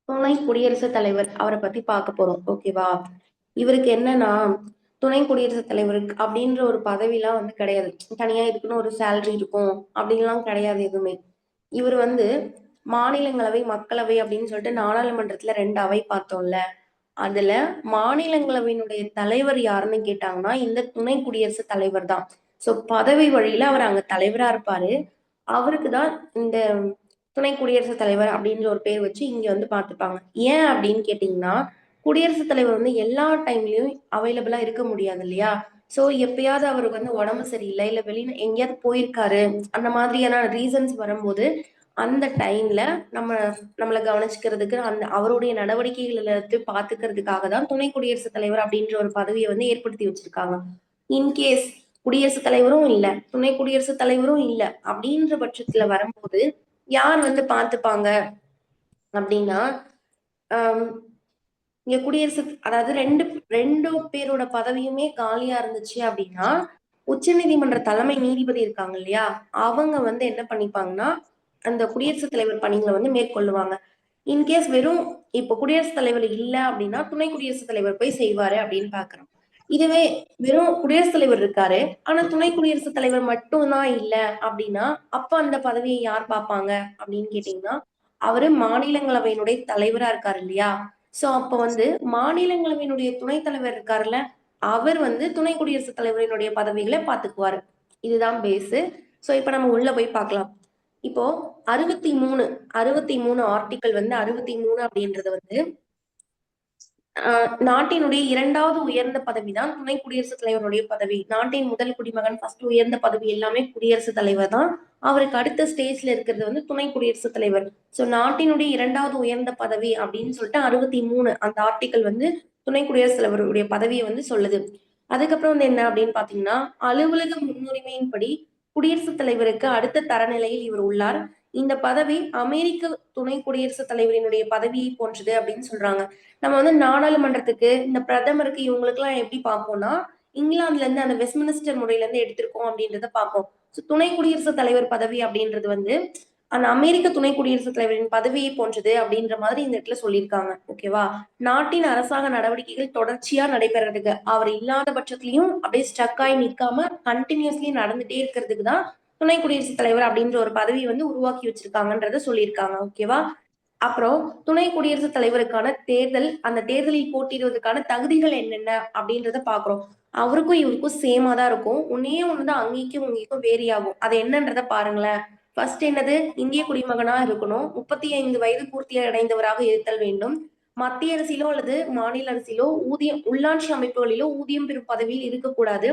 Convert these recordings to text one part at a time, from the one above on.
துணை குடியரசுத் தலைவர் அவரை பத்தி பார்க்க போறோம். ஓகேவா? இவருக்கு என்னன்னா, துணை குடியரசுத் தலைவருக்கு அப்படின்ற ஒரு பதவிலாம் வந்து கிடையாது. தனியா இதுக்குன்னு ஒரு சேலரி இருக்கும் அப்படின்லாம் கிடையாது எதுவுமே. இவர் வந்து மாநிலங்களவை, மக்களவை அப்படின்னு சொல்லிட்டு நாடாளுமன்றத்துல 2 அவை பார்த்தோம்ல. அதுல மாநிலங்களவையினுடைய தலைவர் யாருன்னு கேட்டாங்கன்னா, இந்த துணை குடியரசுத் தலைவர் தான். சோ பதவி வழியில அவர் அங்க தலைவரா இருப்பாரு. அவருக்கு தான் இந்த துணை குடியரசுத் தலைவர் அப்படின்ற ஒரு பேர் வச்சு இங்க வந்து பார்த்துப்பாங்க. ஏன் அப்படின்னு கேட்டீங்கன்னா, குடியரசுத் தலைவர் வந்து எல்லா டைம்லயும் அவைலபிளா இருக்க முடியாது இல்லையா? சோ எப்பயாவது அவருக்கு வந்து உடம்பு சரியில்லை, இல்ல எங்கேயாவது போயிருக்காரு, அந்த மாதிரியான ரீசன்ஸ் வரும்போது, அந்த டைம்ல நம்ம நம்மள கவனிச்சுக்கிறதுக்கு, அந்த அவருடைய நடவடிக்கைகள் எல்லாத்தையும் பார்த்துக்கிறதுக்காக தான் துணை குடியரசுத் தலைவர் அப்படின்ற ஒரு பதவியை வந்து ஏற்படுத்தி வச்சிருக்காங்க. இன்கேஸ் குடியரசுத் தலைவரும் இல்ல, துணை குடியரசுத் தலைவரும் இல்ல அப்படின்ற பட்சத்துல வரும்போது யார் வந்து பார்த்துப்பாங்க அப்படின்னா, ஆம், இங்க அதாவது ரெண்டு பேரோட பதவியுமே காலியா இருந்துச்சு அப்படின்னா, உச்சநீதிமன்ற தலைமை நீதிபதி இருக்காங்க இல்லையா? அவங்க வந்து என்ன பண்ணிப்பாங்கன்னா, அந்த குடியரசுத் தலைவர் பணிகளை வந்து மேற்கொள்ளுவாங்க. இன்கேஸ் வெறும் இப்ப குடியரசுத் தலைவர் இல்ல அப்படின்னா, துணை குடியரசுத் தலைவர் போய் செய்வாரு அப்படின்னு பாக்குறோம். இதுவே வெறும் குடியரசுத் தலைவர் இருக்காரு, ஆனா துணை குடியரசுத் தலைவர் மட்டும்தான் இல்ல அப்படின்னா, அப்ப அந்த பதவியை யார் பார்ப்பாங்க அப்படின்னு கேட்டீங்கன்னா, அவரு மாநிலங்களவையினுடைய தலைவரா இருக்காரு இல்லையா? சோ அப்ப வந்து மாநிலங்களவையினுடைய துணைத் தலைவர் இருக்காருல்ல, அவர் வந்து துணை குடியரசுத் தலைவரினுடைய பதவிகளை பாத்துக்குவாரு. இதுதான் பேஸ். சோ இப்ப நம்ம உள்ள போய் பார்க்கலாம். இப்போ 63 ஆர்டிக்கல் வந்து 63 அப்படின்றது வந்து நாட்டினுடைய 2வது உயர்ந்த பதவிதான் துணை குடியரசுத் தலைவருடைய பதவி. நாட்டின் முதல் குடிமகன் ஃபர்ஸ்ட் உயர்ந்த பதவி எல்லாமே குடியரசுத் தலைவர் தான். அவருக்கு அடுத்த ஸ்டேஜ்ல இருக்கிறது வந்து துணை குடியரசுத் தலைவர். சோ நாட்டினுடைய 2வது உயர்ந்த பதவி அப்படின்னு சொல்லிட்டு 63 அந்த ஆர்டிக்கல் வந்து துணை குடியரசுத் தலைவருடைய பதவியை வந்து சொல்லுது. அதுக்கப்புறம் வந்து என்ன அப்படின்னு பாத்தீங்கன்னா, அலுவலக முன்னுரிமையின்படி குடியரசுத் தலைவருக்கு அடுத்த தரநிலையில் இவர் உள்ளார். இந்த பதவி அமெரிக்க துணை குடியரசுத் தலைவரினுடைய பதவியை போன்றது அப்படின்னு சொல்றாங்க. நம்ம வந்து நாடாளுமன்றத்துக்கு, இந்த பிரதமருக்கு இவங்களுக்கெல்லாம் எப்படி பார்ப்போம்னா, இங்கிலாந்துல இருந்து அந்த வெஸ்ட்மினிஸ்டர் முறையில இருந்து எடுத்திருக்கோம் அப்படின்றத பார்ப்போம். துணை குடியரசுத் தலைவர் பதவி அப்படின்றது வந்து அந்த அமெரிக்க துணை குடியரசுத் தலைவரின் பதவியை போன்றது அப்படின்ற மாதிரி இந்த இடத்துல சொல்லியிருக்காங்க. ஓகேவா? நாட்டின் அரசாங்க நடவடிக்கைகள் தொடர்ச்சியா நடைபெறதுக்கு அவர் இல்லாத பட்சத்திலையும் அப்படியே ஸ்டக் ஆகி நிக்காம கண்டினியூஸ்லி நடந்துட்டே இருக்கிறதுக்கு தான் துணை குடியரசுத் தலைவர் அப்படின்ற ஒரு பதவியை வந்து உருவாக்கி வச்சிருக்காங்கன்றத சொல்லியிருக்காங்க. ஓகேவா? அப்புறம் துணை குடியரசுத் தலைவருக்கான தேர்தல், அந்த தேர்தலில் போட்டியிடுவதற்கான தகுதிகள் என்னென்ன அப்படின்றத பாக்குறோம். அவருக்கும் இவருக்கும் சேமா தான் இருக்கும். ஒன்னே ஒண்ணுதான் அங்கேயும் இங்கேயும் வேரி ஆகும். அது என்னன்றத பாருங்களேன். ஃபர்ஸ்ட் என்னது? இந்திய குடிமகனா இருக்கணும். 35 வயது பூர்த்தி அடைந்தவராக இருத்தல் வேண்டும். மத்திய அரசிலோ அல்லது மாநில அரசிலோ உள்ளாட்சி அமைப்புகளிலோ ஊதியம் பெறும் பதவியில் இருக்கக்கூடாது.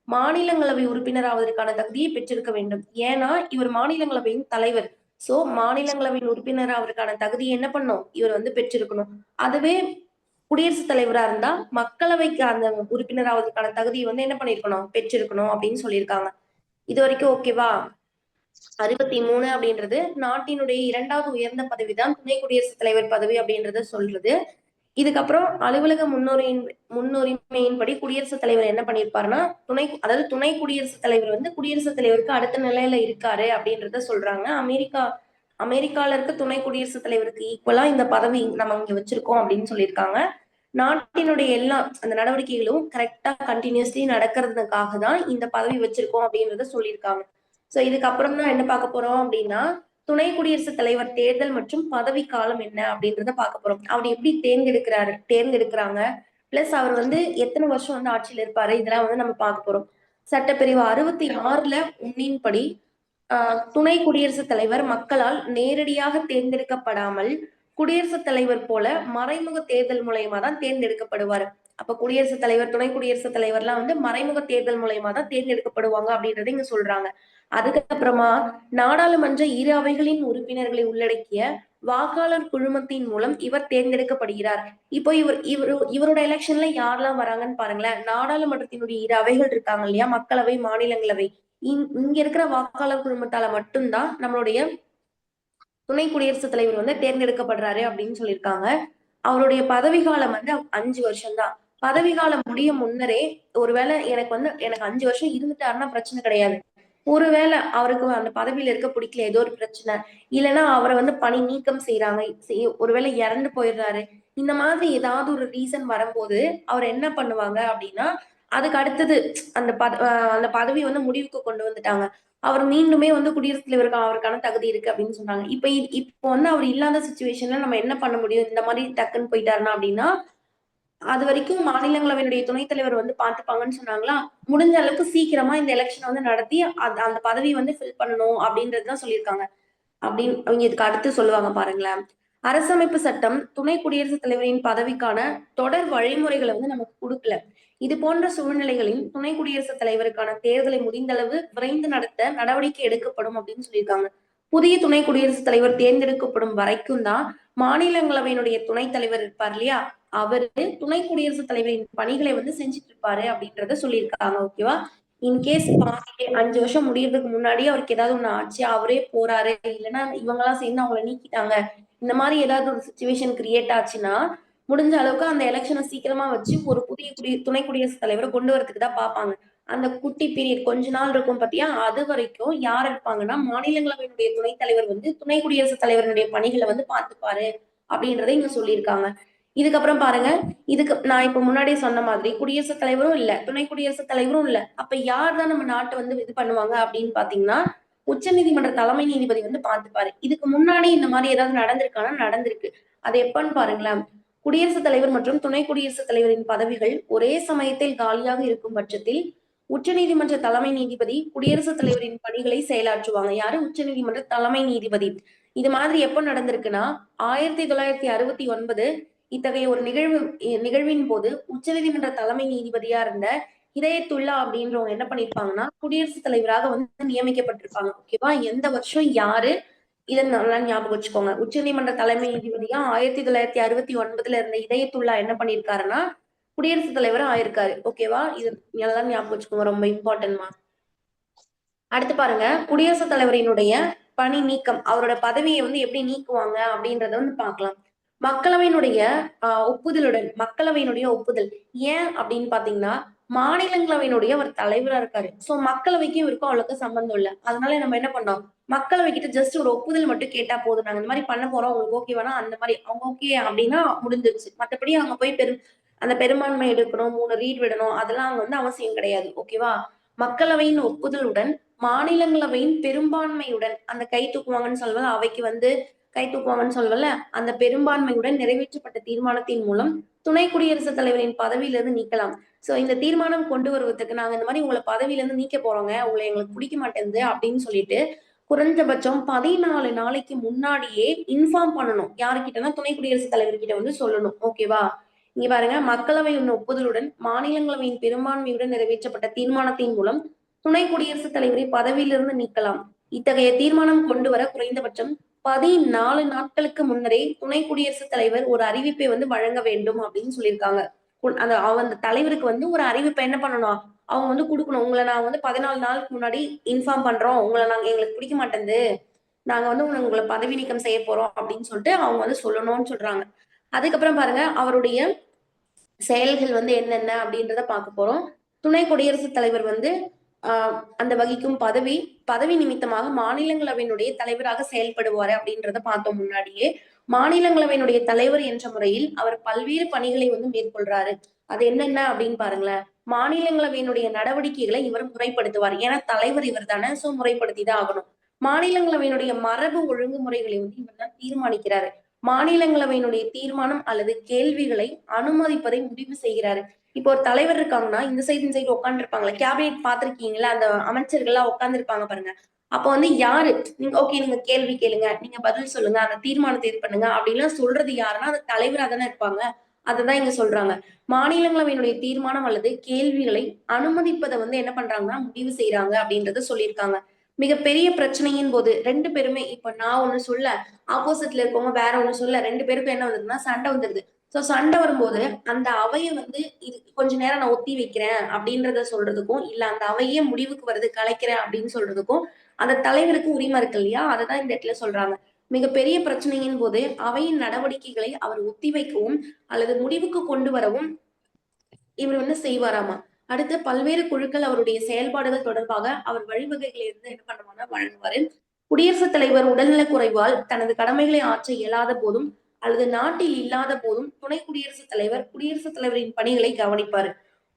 மாநிலங்களவை உறுப்பினர் ஆவதற்கான தகுதியை பெற்றிருக்க வேண்டும். ஏன்னா இவர் மாநிலங்களவையின் தலைவர். சோ மாநிலங்களவையின் உறுப்பினர் அவருக்கான தகுதியை என்ன பண்ணும்? இவர் வந்து பெற்றிருக்கணும். அதுவே குடியரசுத் தலைவரா இருந்தா மக்களவைக்கு அந்த உறுப்பினர் ஆவதற்கான தகுதியை வந்து என்ன பண்ணிருக்கணும்? பெற்றிருக்கணும் அப்படின்னு சொல்லியிருக்காங்க. இது வரைக்கும் ஓகேவா? 63 அப்படின்றது நாட்டினுடைய 2வது உயர்ந்த பதவிதான் துணை குடியரசுத் தலைவர் பதவி அப்படின்றத சொல்றது. இதுக்கப்புறம் அலுவலக முன்னுரிமையின்படி குடியரசுத் தலைவர் என்ன பண்ணியிருப்பாருன்னா, அதாவது துணை குடியரசுத் தலைவர் வந்து குடியரசுத் தலைவருக்கு அடுத்த நிலையில இருக்காரு அப்படின்றத சொல்றாங்க. அமெரிக்கால இருக்க துணை குடியரசுத் தலைவருக்கு ஈக்குவலா இந்த பதவி நம்ம இங்க வச்சிருக்கோம் அப்படின்னு சொல்லியிருக்காங்க. நாட்டினுடைய எல்லா அந்த நடவடிக்கைகளும் கரெக்டா கண்டினியூஸ்லி நடக்கிறதுக்காக தான் இந்த பதவி வச்சிருக்கோம் அப்படின்றத சொல்லியிருக்காங்க. சோ இதுக்கப்புறம் தான் என்ன பார்க்க போறோம் அப்படின்னா, துணை குடியரசுத் தலைவர் தேர்தல் மற்றும் பதவி காலம் என்ன அப்படின்றத பார்க்க போறோம். அவர் எப்படி தேர்ந்தெடுக்கிறாங்க. பிளஸ் அவர் வந்து எத்தனை வருஷம் வந்து ஆட்சியில் இருப்பாரு, இதெல்லாம் வந்து நம்ம பார்க்க போறோம். சட்டப்பிரிவு 66ல படி துணை குடியரசுத் தலைவர் மக்களால் நேரடியாக தேர்ந்தெடுக்கப்படாமல் குடியரசுத் தலைவர் போல மறைமுக தேர்தல் மூலயமா தான் தேர்ந்தெடுக்கப்படுவார். அப்ப குடியரசுத் தலைவர், துணை குடியரசுத் தலைவர்லாம் வந்து மறைமுக தேர்தல் மூலயமா தான் தேர்ந்தெடுக்கப்படுவாங்க அப்படின்றத இங்க சொல்றாங்க. அதுக்கப்புறமா நாடாளுமன்ற இரு அவைகளின் உறுப்பினர்களை உள்ளடக்கிய வாக்காளர் குழுமத்தின் மூலம் இவர் தேர்ந்தெடுக்கப்படுகிறார். இப்போ இவரோட எலெக்ஷன்ல யாரெல்லாம் வராங்கன்னு பாருங்களேன். நாடாளுமன்றத்தினுடைய இரு அவைகள் இருக்காங்க இல்லையா? மக்களவை, மாநிலங்களவை. இங்க இருக்கிற வாக்காளர் குழுமத்தால மட்டும்தான் நம்மளுடைய துணை குடியரசுத் தலைவர் வந்து தேர்ந்தெடுக்கப்படுறாரு அப்படின்னு சொல்லியிருக்காங்க. அவருடைய பதவி காலம் வந்து 5 வருஷம் தான். பதவி காலம் முடிய முன்னரே ஒருவேளை எனக்கு 5 வருஷம் இருந்துட்டாருன்னா பிரச்சனை கிடையாது. ஒருவேளை அவருக்கு அந்த பதவியில இருக்க பிடிக்கல, ஏதோ ஒரு பிரச்சனை, இல்லைன்னா அவரை வந்து பணி நீக்கம் செய்யறாங்க, ஒருவேளை இறந்து போயிடுறாரு, இந்த மாதிரி ஏதாவது ஒரு ரீசன் வரும்போது அவர் என்ன பண்ணுவாங்க அப்படின்னா, அதுக்கு அடுத்தது அந்த பதவி வந்து முடிவுக்கு கொண்டு வந்துட்டாங்க. அவர் மீண்டுமே வந்து குடியரசுத் தலைவருக்கு அவருக்கான தகுதி இருக்கு அப்படின்னு சொன்னாங்க. இப்போ வந்து அவர் இல்லாத சுச்சுவேஷன்ல நம்ம என்ன பண்ண முடியும்? இந்த மாதிரி டக்குன்னு போயிட்டாருன்னா அப்படின்னா, அது வரைக்கும் மாநிலங்களவையினுடைய துணைத் தலைவர் வந்து பார்த்துப்பாங்கன்னு சொன்னாங்களா? முடிஞ்ச அளவுக்கு சீக்கிரமா இந்த எலக்ஷன் வந்து நடத்தி அந்த பதவிய வந்து ஃபில் பண்ணணும் அப்படின்றதுதான் சொல்லியிருக்காங்க. அப்படின்னு அவங்க இதுக்கு அடுத்து சொல்லுவாங்க பாருங்களேன். அரசமைப்பு சட்டம் துணை குடியரசுத் தலைவரின் பதவிக்கான தொடர் வழிமுறைகளை வந்து நமக்கு குடுக்கல. இது போன்ற சூழ்நிலைகளில் துணை குடியரசுத் தலைவருக்கான தேர்தலை முடிந்தளவு விரைந்து நடத்த நடவடிக்கை எடுக்கப்படும் அப்படின்னு சொல்லியிருக்காங்க. புதிய துணை குடியரசுத் தலைவர் தேர்ந்தெடுக்கப்படும் வரைக்கும் தான் மாநிலங்களவையினுடைய துணைத் தலைவர் இருப்பார் இல்லையா? அவரு துணை குடியரசுத் தலைவரின் பணிகளை வந்து செஞ்சுட்டு இருப்பாரு அப்படின்றத சொல்லியிருக்காங்க. ஓகேவா? இன்கேஸ் 5 வருஷம் முடியறதுக்கு முன்னாடி அவருக்கு ஏதாவது ஒண்ணு ஆச்சு, அவரே போறாரு, இல்லைன்னா இவங்க எல்லாம் சேர்ந்து அவங்களை நீக்கிட்டாங்க, இந்த மாதிரி ஏதாவது ஒரு சுச்சுவேஷன் கிரியேட் ஆச்சுன்னா, முடிஞ்ச அளவுக்கு அந்த எலெக்ஷனை சீக்கிரமா வச்சு ஒரு புதிய துணை குடியரசுத் தலைவரை கொண்டு வரதுக்கு தான் பார்ப்பாங்க. அந்த குட்டி பீரியட் கொஞ்ச நாள் இருக்கும் பாத்தியா, அது வரைக்கும் யார் இருப்பாங்கன்னா மாநிலங்களவையினுடைய துணைத் தலைவர் வந்து துணை குடியரசுத் தலைவருடைய பணிகளை வந்து பார்த்துப்பாரு அப்படின்றத இங்க சொல்லியிருக்காங்க. இதுக்கப்புறம் பாருங்க, இதுக்கு நான் இப்ப முன்னாடியே சொன்ன மாதிரி குடியரசுத் தலைவரும் இல்ல, துணை குடியரசுத் தலைவரும் இல்ல. அப்ப யார் தான் நம்ம நாட்டை வந்து இது பண்ணுவாங்க அப்படின்னு பாத்தீங்கன்னா, உச்சநீதிமன்ற தலைமை நீதிபதி வந்து பார்த்துப்பாரு. இதுக்கு முன்னாடி இந்த மாதிரி ஏதாவது நடந்திருக்கானா? நடந்திருக்கு. அது எப்பன்னு பாருங்களேன். குடியரசுத் தலைவர் மற்றும் துணை குடியரசுத் தலைவரின் பதவிகள் ஒரே சமயத்தில் காலியாக இருக்கும் பட்சத்தில் உச்சநீதிமன்ற தலைமை நீதிபதி குடியரசுத் தலைவரின் பணிகளை செயலாற்றுவாங்க. யாரு? உச்சநீதிமன்ற தலைமை நீதிபதி. இது மாதிரி எப்ப நடந்திருக்குன்னா 1969 இத்தகைய ஒரு நிகழ்வின் போது உச்சநீதிமன்ற தலைமை நீதிபதியா இருந்த ஹிதயத்துல்லா அப்படின்றவங்க என்ன பண்ணிருப்பாங்கன்னா குடியரசுத் தலைவராக வந்து நியமிக்கப்பட்டிருப்பாங்க. ஓகேவா? எந்த வருஷம் யாரு? இதை நல்லா ஞாபகம் வச்சுக்கோங்க. உச்சநீதிமன்ற தலைமை நீதிபதியா 1969 இருந்த ஹிதயத்துல்லா என்ன பண்ணிருக்காருன்னா குடியரசுத் தலைவர் ஆயிருக்காரு. ஓகேவா? இது எல்லாம் ஞாபகம் வச்சுக்கோங்க, ரொம்ப இம்பார்ட்டன்ட்மா. அடுத்து பாருங்க, குடியரசுத் தலைவரினுடைய பணி நீக்கம், அவரோட பதவியை வந்து எப்படி நீக்குவாங்க அப்படின்றத வந்து பார்க்கலாம். மக்களவையினுடைய மக்களவையினுடைய ஒப்புதல். ஏன் அப்படின்னு பாத்தீங்கன்னா, மாநிலங்களவையினுடைய ஒரு தலைவரா இருக்காரு. சோ மக்களவைக்கும் இவருக்கும் அவ்வளவுக்கு சம்பந்தம் இல்ல. அதனால நம்ம என்ன பண்ணோம், மக்களவை கிட்ட ஜஸ்ட் ஒரு ஒப்புதல் மட்டும் கேட்டா போதும். நாங்க இந்த மாதிரி பண்ண போறோம், உங்களுக்கு ஓகேவானா அந்த மாதிரி அவங்க ஓகே அப்படின்னா முடிஞ்சிருச்சு. மத்தபடி அவங்க போய் அந்த பெரும்பான்மை எடுக்கணும், 3 ரீட் விடணும், அதெல்லாம் வந்து அவசியம் கிடையாது. ஓகேவா? மக்களவையின் ஒப்புதலுடன் மாநிலங்களவையின் பெரும்பான்மையுடன் அந்த கை தூக்குவாங்கன்னு சொல்வது, அவைக்கு வந்து கை தூக்குவாங்கன்னு சொல்வல்ல, அந்த பெரும்பான்மையுடன் நிறைவேற்றப்பட்ட தீர்மானத்தின் மூலம் துணை குடியரசுத் தலைவரின் பதவியிலிருந்து நீக்கலாம். சோ இந்த தீர்மானம் கொண்டு வருவதற்கு நாங்க இந்த மாதிரி உங்களை பதவியிலிருந்து நீக்க போறோங்க, உங்களை எங்களுக்கு பிடிக்க மாட்டேங்குது அப்படின்னு சொல்லிட்டு குறைஞ்சபட்சம் 14 நாளைக்கு முன்னாடியே இன்ஃபார்ம் பண்ணணும். யாருக்கிட்டனா துணை குடியரசுத் தலைவர்கிட்ட வந்து சொல்லணும். ஓகேவா? இங்க பாருங்க, மக்களவையின் ஒப்புதலுடன் மாநிலங்களவையின் பெரும்பான்மையுடன் நிறைவேற்றப்பட்ட தீர்மானத்தின் மூலம் துணை குடியரசுத் தலைவரை பதவியிலிருந்து நீக்கலாம். இத்தகைய தீர்மானம் கொண்டு வர குறைந்தபட்சம் 14 நாட்களுக்கு முன்னரே துணை குடியரசுத் தலைவர் ஒரு அறிவிப்பை வந்து வழங்க வேண்டும் அப்படின்னு சொல்லியிருக்காங்க. அந்த தலைவருக்கு வந்து ஒரு அறிவிப்பை என்ன பண்ணணும், அவங்க வந்து கொடுக்கணும். உங்களை நான் வந்து 14 நாளுக்கு முன்னாடி இன்ஃபார்ம் பண்றோம், உங்களை எங்களுக்கு பிடிக்க மாட்டேங்குது, நாங்க வந்து உங்களை பதவி நீக்கம் செய்ய போறோம் அப்படின்னு சொல்லிட்டு அவங்க வந்து சொல்லணும்னு சொல்றாங்க. அதுக்கப்புறம் பாருங்க, அவருடைய செயல்கள் வந்து என்னென்ன அப்படின்றத பார்க்க போறோம். துணை குடியரசுத் தலைவர் வந்து அந்த வகிக்கும் பதவி நிமித்தமாக மாநிலங்களவையினுடைய தலைவராக செயல்படுவாரு அப்படின்றத பார்த்தோம் முன்னாடியே. மாநிலங்களவையினுடைய தலைவர் என்ற முறையில் அவர் பல்வேறு பணிகளை வந்து மேற்கொள்றாரு. அது என்னென்ன அப்படின்னு பாருங்களேன். மாநிலங்களவையினுடைய நடவடிக்கைகளை இவர் முறைப்படுத்துவார். ஏன்னா தலைவர் இவர் தானே, சோ முறைப்படுத்திதான் ஆகணும். மாநிலங்களவையினுடைய மரபு ஒழுங்குமுறைகளை வந்து இவர் தான் தீர்மானிக்கிறாரு. மாநிலங்களவையினுடைய தீர்மானம் அல்லது கேள்விகளை அனுமதிப்பதை முடிவு செய்கிறாரு. இப்போ ஒரு தலைவர் இருக்காங்கன்னா இந்த சைடு இந்த சைடு உட்கார்ந்து இருப்பாங்களா, கேபினெட் பாத்திருக்கீங்களா, அந்த அமைச்சர்கள் எல்லாம் உட்கார்ந்து இருப்பாங்க பாருங்க. அப்ப வந்து யாரு நீங்க ஓகே நீங்க கேள்வி கேளுங்க, நீங்க பதில் சொல்லுங்க, அந்த தீர்மானத்தை இது பண்ணுங்க அப்படின்லாம் சொல்றது யாருன்னா அந்த தலைவரா தானே இருப்பாங்க. அததான் இங்க சொல்றாங்க. மாநிலங்களவையினுடைய தீர்மானம் அல்லது கேள்விகளை அனுமதிப்பதை வந்து என்ன பண்றாங்கன்னா முடிவு செய்யறாங்க அப்படின்றத சொல்லியிருக்காங்க. மிகப்பெரிய பிரச்சனையின் போது 2 பேருமே, இப்ப நான் ஒண்ணு சொல்ல, ஆப்போசிட்ல இருக்கவங்க வேற ஒண்ணு சொல்ல, 2 பேருக்கும் என்ன வந்ததுன்னா சண்டை வந்துருது. சோ சண்டை வரும்போது அந்த அவையை வந்து இது கொஞ்ச நேரம் நான் ஒத்தி வைக்கிறேன் அப்படின்றத சொல்றதுக்கும், இல்ல அந்த அவையே முடிவுக்கு வருது கலைக்கிறேன் அப்படின்னு சொல்றதுக்கும் அந்த தலைவருக்கு உரிமை இருக்கு இல்லையா? அததான் இந்த இடத்துல சொல்றாங்க. மிகப்பெரிய பிரச்சனையின் போது அவையின் நடவடிக்கைகளை அவர் ஒத்தி வைக்கவும் அல்லது முடிவுக்கு கொண்டு வரவும் இவர் வந்து செய்வாராமா. அடுத்து பல்வேறு குழுக்கள் அவருடைய செயல்பாடுகள் தொடர்பாக அவர் வழிவகைகளை இருந்து என்ன பண்ணுவாங்கன்னா வழங்குவாரு. குடியரசுத் தலைவர் உடல்நலக் குறைவால் தனது கடமைகளை ஆற்ற இயலாத போதும் அல்லது நாட்டில் இல்லாத போதும் துணை குடியரசுத் தலைவர் குடியரசுத் தலைவரின் பணிகளை கவனிப்பார்.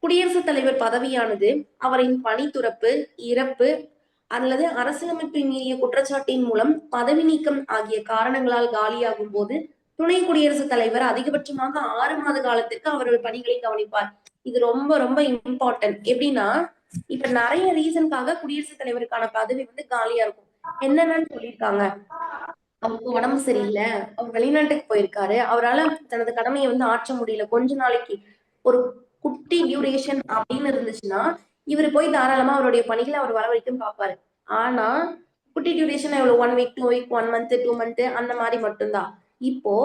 குடியரசுத் தலைவர் பதவியானது அவரின் பணி துறப்பு, இறப்பு அல்லது அரசியலமைப்பை மீறிய குற்றச்சாட்டின் மூலம் பதவி நீக்கம் ஆகிய காரணங்களால் காலியாகும் போது துணை குடியரசுத் தலைவர் அதிகபட்சமாக 6 மாத காலத்திற்கு அவருடைய பணிகளை கவனிப்பார். இது ரொம்ப ரொம்ப இம்பார்ட்டன்ட். எப்படின்னா இப்ப நிறைய ரீசனுக்காக குடியரசுத் தலைவருக்கான பதவி வந்து காலியா இருக்கும். என்னென்னு சொல்லியிருக்காங்க, அவருக்கு உடம்பு சரியில்லை, அவர் வெளிநாட்டுக்கு போயிருக்காரு, அவரால் தனது கடமையை வந்து ஆற்ற முடியல, கொஞ்ச நாளைக்கு ஒரு குட்டி டியூரேஷன் அப்படின்னு இருந்துச்சுன்னா இவர் போய் தாராளமா அவருடைய பணிகளை அவர் வர வரைக்கும் பார்ப்பாரு. ஆனா குட்டி டியூரேஷன் எவ்வளவு 1 வீக் 2 வீக் 1 மந்த் 2 மந்த் அந்த மாதிரி மட்டும்தான். இப்போ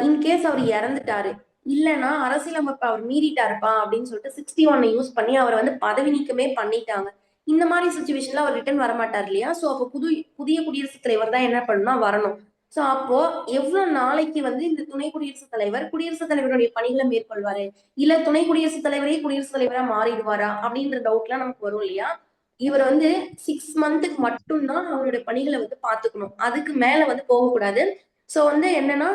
இன்கேஸ் அவர் இறந்துட்டாரு இல்லைன்னா அரசியலமைப்பு அவர் மீறிட்டாருப்பா அப்படின்னு சொல்லிட்டு 61 யூஸ் பண்ணி அவர் வந்து பதவி நீக்கமே பண்ணிட்டாங்க. இந்த மாதிரி சுச்சுவேஷன்ல அவர் ரிட்டர்ன் வரமாட்டார் இல்லையா? சோ அப்போ புதிய குடியரசுத் தலைவர் தான் என்ன பண்ணா வரணும். சோ அப்போ எவ்வளவு நாளைக்கு வந்து இந்த துணை குடியரசுத் தலைவர் குடியரசுத் தலைவருடைய பணிகளை மேற்கொள்வாரு, இல்ல துணை குடியரசுத் தலைவரே குடியரசுத் தலைவரா மாறிடுவாரா அப்படின்ற டவுட் எல்லாம் நமக்கு வரும் இல்லையா? இவர் வந்து 6 மந்த்துக்கு மட்டும்தான் அவருடைய பணிகளை வந்து பாத்துக்கணும், அதுக்கு மேல வந்து போகக்கூடாது. சோ வந்து என்னன்னா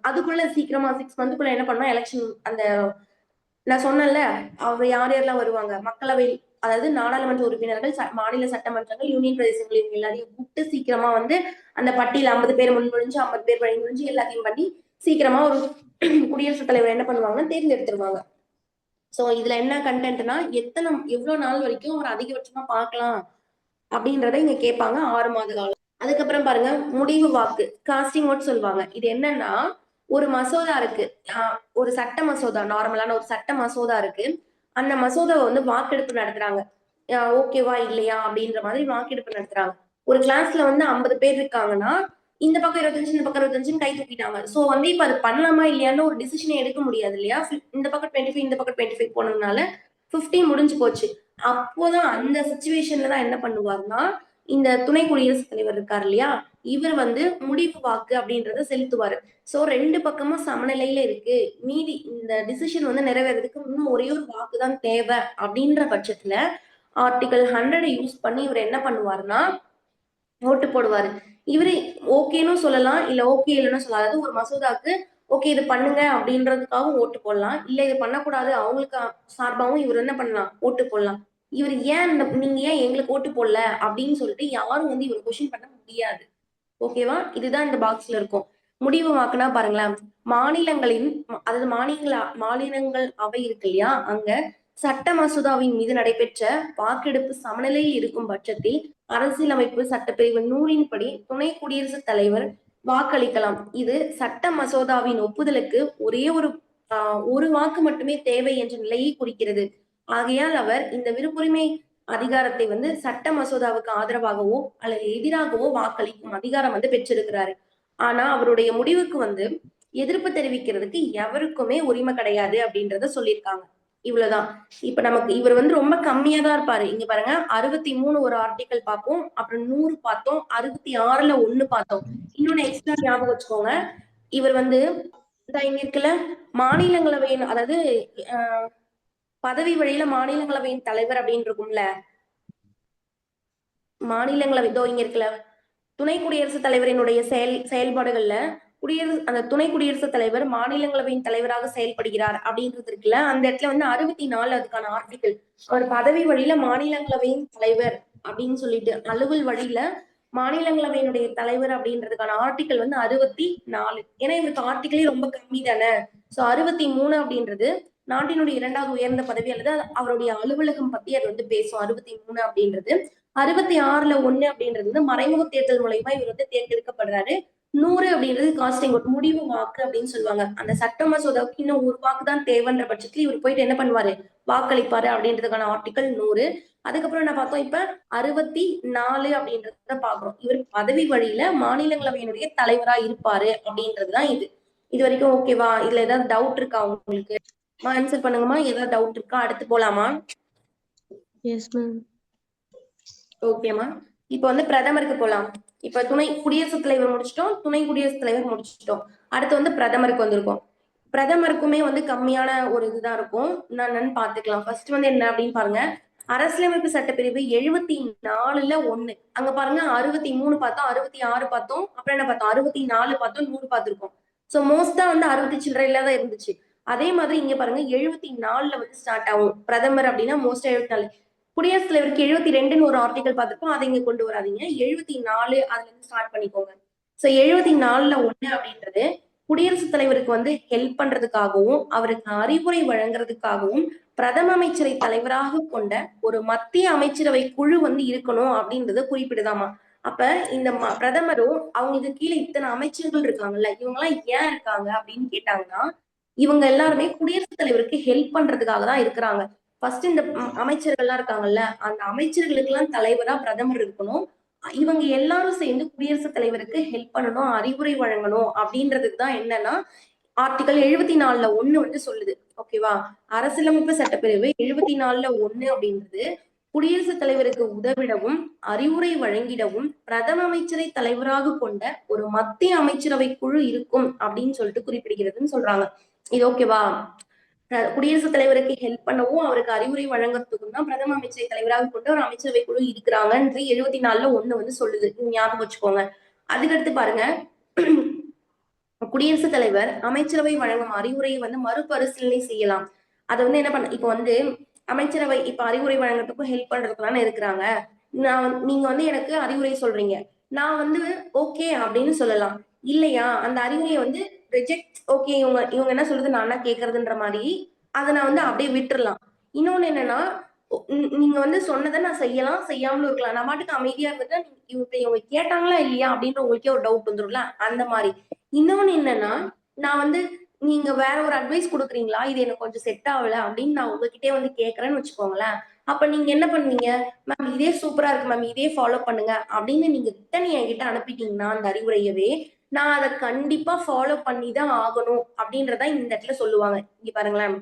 அதுக்குள்ள சீக்கிரமா 6 மந்த்துக்குள்ள என்ன பண்ணா எலெக்ஷன் அந்த நான் சொன்னேன்ல அவர் யார் யாரெல்லாம் வருவாங்க, மக்களவை அதாவது நாடாளுமன்ற உறுப்பினர்கள், மாநில சட்டமன்றங்கள், யூனியன் பிரதேசங்கள் இவங்க எல்லாரையும் கூப்பிட்டு சீக்கிரமா வந்து அந்த பட்டியல் 50 பேர் முன்மொழிஞ்சு 50 பேர் வழி முடிஞ்சு எல்லாத்தையும் பண்ணி சீக்கிரமா ஒரு குடியரசுத் தலைவர் என்ன பண்ணுவாங்கன்னா தேர்ந்தெடுத்துருவாங்க. சோ இதுல என்ன கண்டென்ட்னா எவ்வளவு நாள் வரைக்கும் அவர் அதிகபட்சமா பார்க்கலாம் அப்படின்றத இங்க கேட்பாங்க. 6 மாத காலம். அதுக்கப்புறம் பாருங்க முடிவு வாக்கு, காஸ்டிங் ஓட் சொல்லுவாங்க. இது என்னன்னா ஒரு மசோதா இருக்கு, ஒரு சட்ட மசோதா, நார்மலான ஒரு சட்ட மசோதா இருக்கு. அந்த மசோதாவை வந்து வாக்கெடுப்பு நடத்துறாங்க. ஓகேவா இல்லையா அப்படின்ற மாதிரி வாக்கெடுப்பு நடத்துறாங்க. ஒரு கிளாஸ்ல வந்து 50 பேர் இருக்காங்கன்னா இந்த பக்கம் 25 இந்த பக்கம் 25 கை தூக்கிட்டாங்க. சோ வந்து இப்ப அது பண்ணலாமா இல்லையான்னு ஒரு டிசிஷன் எடுக்க முடியாது இல்லையா? இந்த பக்கம் 25 இந்த பக்கம் 25 போனதுனால 50 முடிஞ்சு போச்சு. அப்போதான் அந்த சிச்சுவேஷன்ல தான் என்ன பண்ணுவாருன்னா இந்த துணை குடியரசுத் தலைவர் இருக்காரு இல்லையா, இவர் வந்து முடிவு வாக்கு அப்படின்றத செலுத்துவாரு. சோ 2 பக்கமும் சமநிலையில இருக்கு, மீதி இந்த டிசிஷன் வந்து நிறைவேறதுக்கு இன்னும் ஒரே ஒரு வாக்கு தான் தேவை அப்படின்ற பட்சத்துல ஆர்டிகல் 100 யூஸ் பண்ணி இவர் என்ன பண்ணுவாருன்னா ஓட்டு போடுவாரு. இவரு ஓகேன்னு சொல்லலாம், இல்ல ஓகே இல்லைன்னு சொல்லலாம். அதாவது ஒரு மசோதாக்கு ஓகே இது பண்ணுங்க அப்படின்றதுக்காக ஓட்டு போடலாம், இல்ல இது பண்ணக்கூடாது அவங்களுக்கு சார்பாகவும் இவர் என்ன பண்ணலாம் ஓட்டு போடலாம். இவர் ஏன் நீங்க ஏன் எங்களுக்கு ஓட்டு போடல அப்படின்னு சொல்லிட்டு யாரும் வந்து இவர் கொஸ்டின் பண்ண முடியாது. ஓகேவா? இதுதான் இந்த பாக்ஸ்ல இருக்கும். முடிவு வாக்குனா பாருங்களேன், மாநிலங்களின் அதாவது மாநிலங்கள் அவை இருக்கு இல்லையா, அங்க சட்ட மசோதாவின் மீது நடைபெற்ற வாக்கெடுப்பு சமநிலையில் இருக்கும் பட்சத்தில் அரசியலமைப்பு சட்டப்பிரிவு 100 படி துணை குடியரசுத் தலைவர் வாக்களிக்கலாம். இது சட்ட மசோதாவின் ஒப்புதலுக்கு ஒரே ஒரு வாக்கு மட்டுமே தேவை என்ற நிலையை குறிக்கிறது. ஆகையால் அவர் இந்த விருப்புரிமை அதிகாரத்தை வந்து சட்ட மசோதாவுக்கு ஆதரவாகவோ அல்லது எதிராகவோ வாக்களிக்கும் அதிகாரம் வந்து பெற்றிருக்கிறாரு. ஆனா அவருடைய முடிவுக்கு வந்து எதிர்ப்பு தெரிவிக்கிறதுக்கு எவருக்குமே உரிமை கிடையாது அப்படின்றத சொல்லியிருக்காங்க. இவ்வளவுதான். இப்ப நமக்கு இவர் வந்து ரொம்ப கம்மியா தான் இருப்பாரு. இங்க பாருங்க 63 ஒரு ஆர்டிக்கல் பார்ப்போம், அப்புறம் 100 பார்த்தோம், 66ல 1 பார்த்தோம். இன்னொன்னு எக்ஸ்ட்ரா ஞாபகம் வச்சுக்கோங்க, இவர் வந்து இங்க இருக்குல்ல மாநிலங்களவையின் அதாவது பதவி வழியில மாநிலங்களவையின் தலைவர் அப்படின்னு இருக்கும்ல, மாநிலங்களவை இதோ இங்க இருக்குல்ல துணை குடியரசுத் தலைவரினுடைய செயல்பாடுகள்ல அந்த துணை குடியரசுத் தலைவர் மாநிலங்களவையின் தலைவராக செயல்படுகிறார் அப்படின்றது இருக்குல்ல, அந்த இடத்துல வந்து 64 அதுக்கான ஆர்டிகல் ஒரு பதவி வழியில மாநிலங்களவையின் தலைவர் அப்படின்னு சொல்லிட்டு அலுவல் வழியில மாநிலங்களவையினுடைய தலைவர் அப்படின்றதுக்கான ஆர்டிகல் வந்து 64. ஏன்னா இவருக்கு ஆர்டிகளே ரொம்ப கம்மி தானே. சோ 63 அப்படின்றது நாட்டினுடைய 2வது உயர்ந்த பதவி அல்லது அவருடைய அலுவலகம் பத்தி அது வந்து பேசும். 63 அப்படின்றது 66ல 1 அப்படின்றது வந்து மறைமுக தேர்தல் மூலயமா இவர் வந்து தேர்ந்தெடுக்கப்படுறாரு. 100 அப்படின்றது காஸ்டிங் ஓட், முடிவு வாக்கு அப்படின்னு சொல்லுவாங்க. அந்த சட்ட மசோதாவுக்கு இன்னும் ஒரு வாக்கு தான் தேவைன்ற பட்சத்துல இவர் போயிட்டு என்ன பண்ணுவாரு வாக்களிப்பாரு அப்படின்றதுக்கான ஆர்டிகல் 100. அதுக்கப்புறம் என்ன பார்த்தோம், இப்ப 64 அப்படின்றத பாக்குறோம். இவர் பதவி வழியில மாநிலங்களவையினுடைய தலைவரா இருப்பாரு அப்படின்றதுதான் இது. இது வரைக்கும் ஓகேவா? இதுல ஏதாவது டவுட் இருக்கா உங்களுக்கு? ஆன்சர் பண்ணுங்கம்மா. ஏதாவது டவுட் இருக்கா? அடுத்து போலாமா? S ma'am. ஓகேமா. இப்ப வந்து பிரதமருக்கு போலாம். இப்ப குடியரசுத் தலைவர் முடிச்சிட்டோம், துணை குடியரசுத் தலைவர் முடிச்சிட்டோம். அடுத்து வந்து பிரதமருக்கு வந்திருக்கோம். பிரதமருக்குமே வந்து கம்மியான ஒரு இதுதான் இருக்கும். என்னன்னு பாத்துக்கலாம். ஃபர்ஸ்ட் வந்து என்ன அப்படின்னு பாருங்க. அரசியலமைப்பு சட்டப்பிரிவு 74ல 1. அங்க பாருங்க 63 பார்த்தோம், 66 பார்த்தோம், அப்புறம் என்ன பார்த்தோம், 64 பார்த்தோம், 100 பார்த்திருக்கோம். சோ மோஸ்டா வந்து 60 சில்லறையில தான் இருந்துச்சு. அதே மாதிரி இங்க பாருங்க 74ல வந்து ஸ்டார்ட் ஆகும். பிரதமர் அப்படின்னா மோஸ்டா 74. குடியரசுத் தலைவருக்கு 72ன்னு ஒரு ஆர்டிகல் பார்த்திருப்போம். அதை இங்க கொண்டு வராதீங்க. 74 அதுல இருந்து ஸ்டார்ட் பண்ணிக்கோங்க. சோ 74ல 1 அப்படின்றது குடியரசுத் தலைவருக்கு வந்து ஹெல்ப் பண்றதுக்காகவும் அவருக்கு அறிவுரை வழங்குறதுக்காகவும் பிரதம அமைச்சரை தலைவராக கொண்ட ஒரு மத்திய அமைச்சரவை குழு வந்து இருக்கணும் அப்படின்றத குறிப்பிடுதாமா. அப்ப இந்த பிரதமரும் அவங்களுக்கு கீழே இத்தனை அமைச்சர்கள் இருக்காங்கல்ல, இவங்க எல்லாம் ஏன் இருக்காங்க அப்படின்னு கேட்டாங்கன்னா, இவங்க எல்லாருமே குடியரசுத் தலைவருக்கு ஹெல்ப் பண்றதுக்காக தான் இருக்கிறாங்க. ஃபர்ஸ்ட் இந்த அமைச்சர்கள்லாம் இருக்காங்கல்ல, அந்த அமைச்சர்களுக்கு எல்லாம் தலைவரா பிரதமர் இருக்கணும். இவங்க எல்லாரும் சேர்ந்து குடியரசுத் தலைவருக்கு ஹெல்ப் பண்ணணும், அறிவுரை வழங்கணும் அப்படின்றதுக்கு தான் என்னன்னா ஆர்டிகல் 74ல 1 வந்து சொல்லுது. ஓகேவா? அரசியலமைப்பு சட்டப்பிரிவு 74ல 1 அப்படின்றது குடியரசுத் தலைவருக்கு உதவிடவும் அறிவுரை வழங்கிடவும் பிரதம அமைச்சரை தலைவராக கொண்ட ஒரு மத்திய அமைச்சரவை குழு இருக்கும் அப்படின்னு சொல்லிட்டு குறிப்பிடுகிறதுன்னு சொல்றாங்க. இது ஓகேவா? குடியரசுத் தலைவருக்கு ஹெல்ப் பண்ணவும் அவருக்கு அறிவுரை வழங்குறதுக்கும் தான் பிரதம அமைச்சரை தலைவராக கொண்டு ஒரு அமைச்சரவை குழு இருக்கிறாங்கன்னு 74ல 1 வந்து சொல்லுது. ஞாபகம் வச்சுக்கோங்க. அதுக்கடுத்து பாருங்க, குடியரசுத் தலைவர் அமைச்சரவை வழங்கும் அறிவுரையை வந்து மறுபரிசீலனை செய்யலாம். அதை வந்து என்ன பண்ண இப்ப வந்து அமைச்சரவை இப்ப அறிவுரை வழங்குறதுக்கும் ஹெல்ப் பண்றதுக்குலாம் இருக்கிறாங்க. நீங்க வந்து எனக்கு அறிவுரை சொல்றீங்க, நான் வந்து ஓகே அப்படின்னு சொல்லலாம். இல்லையா அந்த அறிவுரையை வந்து ரிஜெக்ட், ஓகே இவங்க இவங்க என்ன சொல்றது நான் என்ன கேட்கறதுன்ற மாதிரி அதை நான் வந்து அப்படியே விட்டுறலாம். இன்னொன்னு என்னன்னா, நீங்க வந்து சொன்னதை நான் செய்யலாம், செய்யாமலும் இருக்கலாம். நான் பாட்டுக்கு அமைதியா இருந்துட்டு இவங்க கேட்டாங்களா இல்லையா அப்படின்னு உங்களுக்கே ஒரு டவுட் வந்துரும்ல, அந்த மாதிரி. இன்னொன்னு என்னன்னா, நான் வந்து நீங்க வேற ஒரு அட்வைஸ் குடுக்குறீங்களா, இது எனக்கு கொஞ்சம் செட் ஆகல அப்படின்னு நான் உங்ககிட்டயே வந்து கேட்கறேன்னு வச்சுக்கோங்களேன். அப்ப நீங்க என்ன பண்ணுவீங்க, மேம் இதே சூப்பரா இருக்கு மேம், இதே ஃபாலோ பண்ணுங்க அப்படின்னு நீங்க ரிட்டன் என்கிட்ட அனுப்பிட்டீங்கன்னா அந்த அறிவுரையவே, நான் அதை கண்டிப்பா ஃபாலோ பண்ணி தான் ஆகணும் அப்படின்றத இந்த இடத்துல சொல்லுவாங்க. இங்க பாருங்களேன்,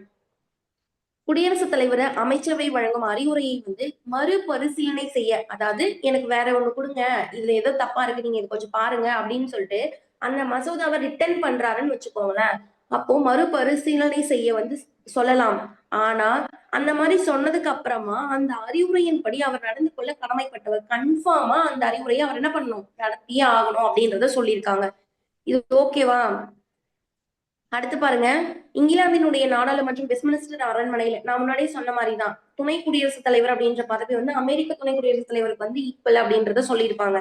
குடியரசுத் தலைவர் அமைச்சரவை வழங்கும் அறிவுரையை வந்து மறுபரிசீலனை செய்ய, அதாவது எனக்கு வேற ஒண்ணு கொடுங்க, இதுல ஏதோ தப்பா இருக்கு, நீங்க கொஞ்சம் பாருங்க அப்படின்னு சொல்லிட்டு அந்த மசோதாவை ரிட்டர்ன் பண்றாருன்னு வச்சுக்கோங்களேன். அப்போ மறுபரிசீலனை செய்ய வந்து சொல்லலாம். ஆனா அந்த மாதிரி சொன்னதுக்கு அப்புறமா அந்த அறிவுரையின்படி அவர் நடந்து கொள்ள கடமைப்பட்டவர். கன்ஃபார்மா அந்த அறிவுரையை அவர் என்ன பண்ணணும், நடத்தியே ஆகணும் அப்படின்றத சொல்லியிருக்காங்க. இது ஓகேவா? அடுத்து பாருங்க, இங்கிலாந்தினுடைய நாடாளுமன்றம் வெஸ்ட்மினிஸ்டர் அரண்மனையில நான் முன்னாடியே சொன்ன மாதிரிதான் துணை குடியரசுத் தலைவர் அப்படின்ற பதவி வந்து அமெரிக்க துணை குடியரசுத் தலைவருக்கு வந்து ஈக்குவல் அப்படின்றத சொல்லியிருப்பாங்க.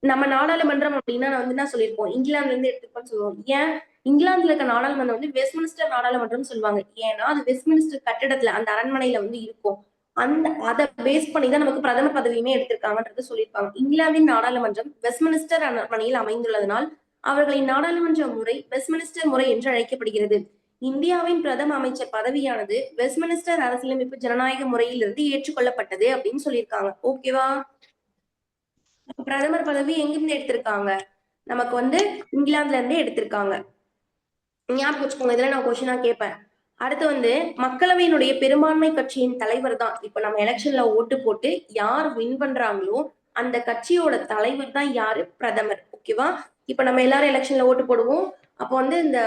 நம்ம நாடாளுமன்றம் அப்படின்னா நான் வந்து என்ன சொல்லியிருப்போம், இங்கிலாந்துல இருந்து எடுத்துப்போம்னு சொல்லுவோம். ஏன் இங்கிலாந்துல இருக்க நாடாளுமன்றம் வந்து வெஸ்ட்மினிஸ்டர் நாடாளுமன்றம் சொல்லுவாங்க. ஏன்னா அது வெஸ்ட்மினிஸ்டர் கட்டிடத்துல அந்த அரண்மனையில வந்து இருக்கும். அதை பேஸ் பண்ணி தான் நமக்கு பிரதமர் பதவியுமே எடுத்திருக்காங்கன்றத சொல்லியிருப்பாங்க. இங்கிலாந்தின் நாடாளுமன்றம் வெஸ்ட்மினிஸ்டர் அரண்மனையில் அமைந்துள்ளதனால் அவர்களின் நாடாளுமன்ற முறை வெஸ்ட்மினிஸ்டர் முறை என்று அழைக்கப்படுகிறது. இந்தியாவின் பிரதம அமைச்சர் பதவியானது வெஸ்ட்மினிஸ்டர் அரசியலமைப்பு ஜனநாயக முறையில் இருந்து ஏற்றுக்கொள்ளப்பட்டது அப்படின்னு சொல்லியிருக்காங்க. ஓகேவா? பிரதமர் பதவி எங்கிருந்து எடுத்திருக்காங்க, நமக்கு வந்து இங்கிலாந்துல இருந்தே எடுத்திருக்காங்க. ஞாபகம் வச்சுக்கோங்க, இதுல நான் கொஸ்டினா கேட்பேன். அடுத்து வந்து மக்களவையினுடைய பெரும்பான்மை கட்சியின் தலைவர் தான், இப்ப நம்ம எலெக்ஷன்ல ஓட்டு போட்டு யார் வின் பண்றாங்களோ அந்த கட்சியோட தலைவர் தான் யாரு, பிரதமர். ஓகேவா? இப்ப நம்ம எல்லாரும் எலெக்ஷன்ல ஓட்டு போடுவோம். அப்போ வந்து இந்த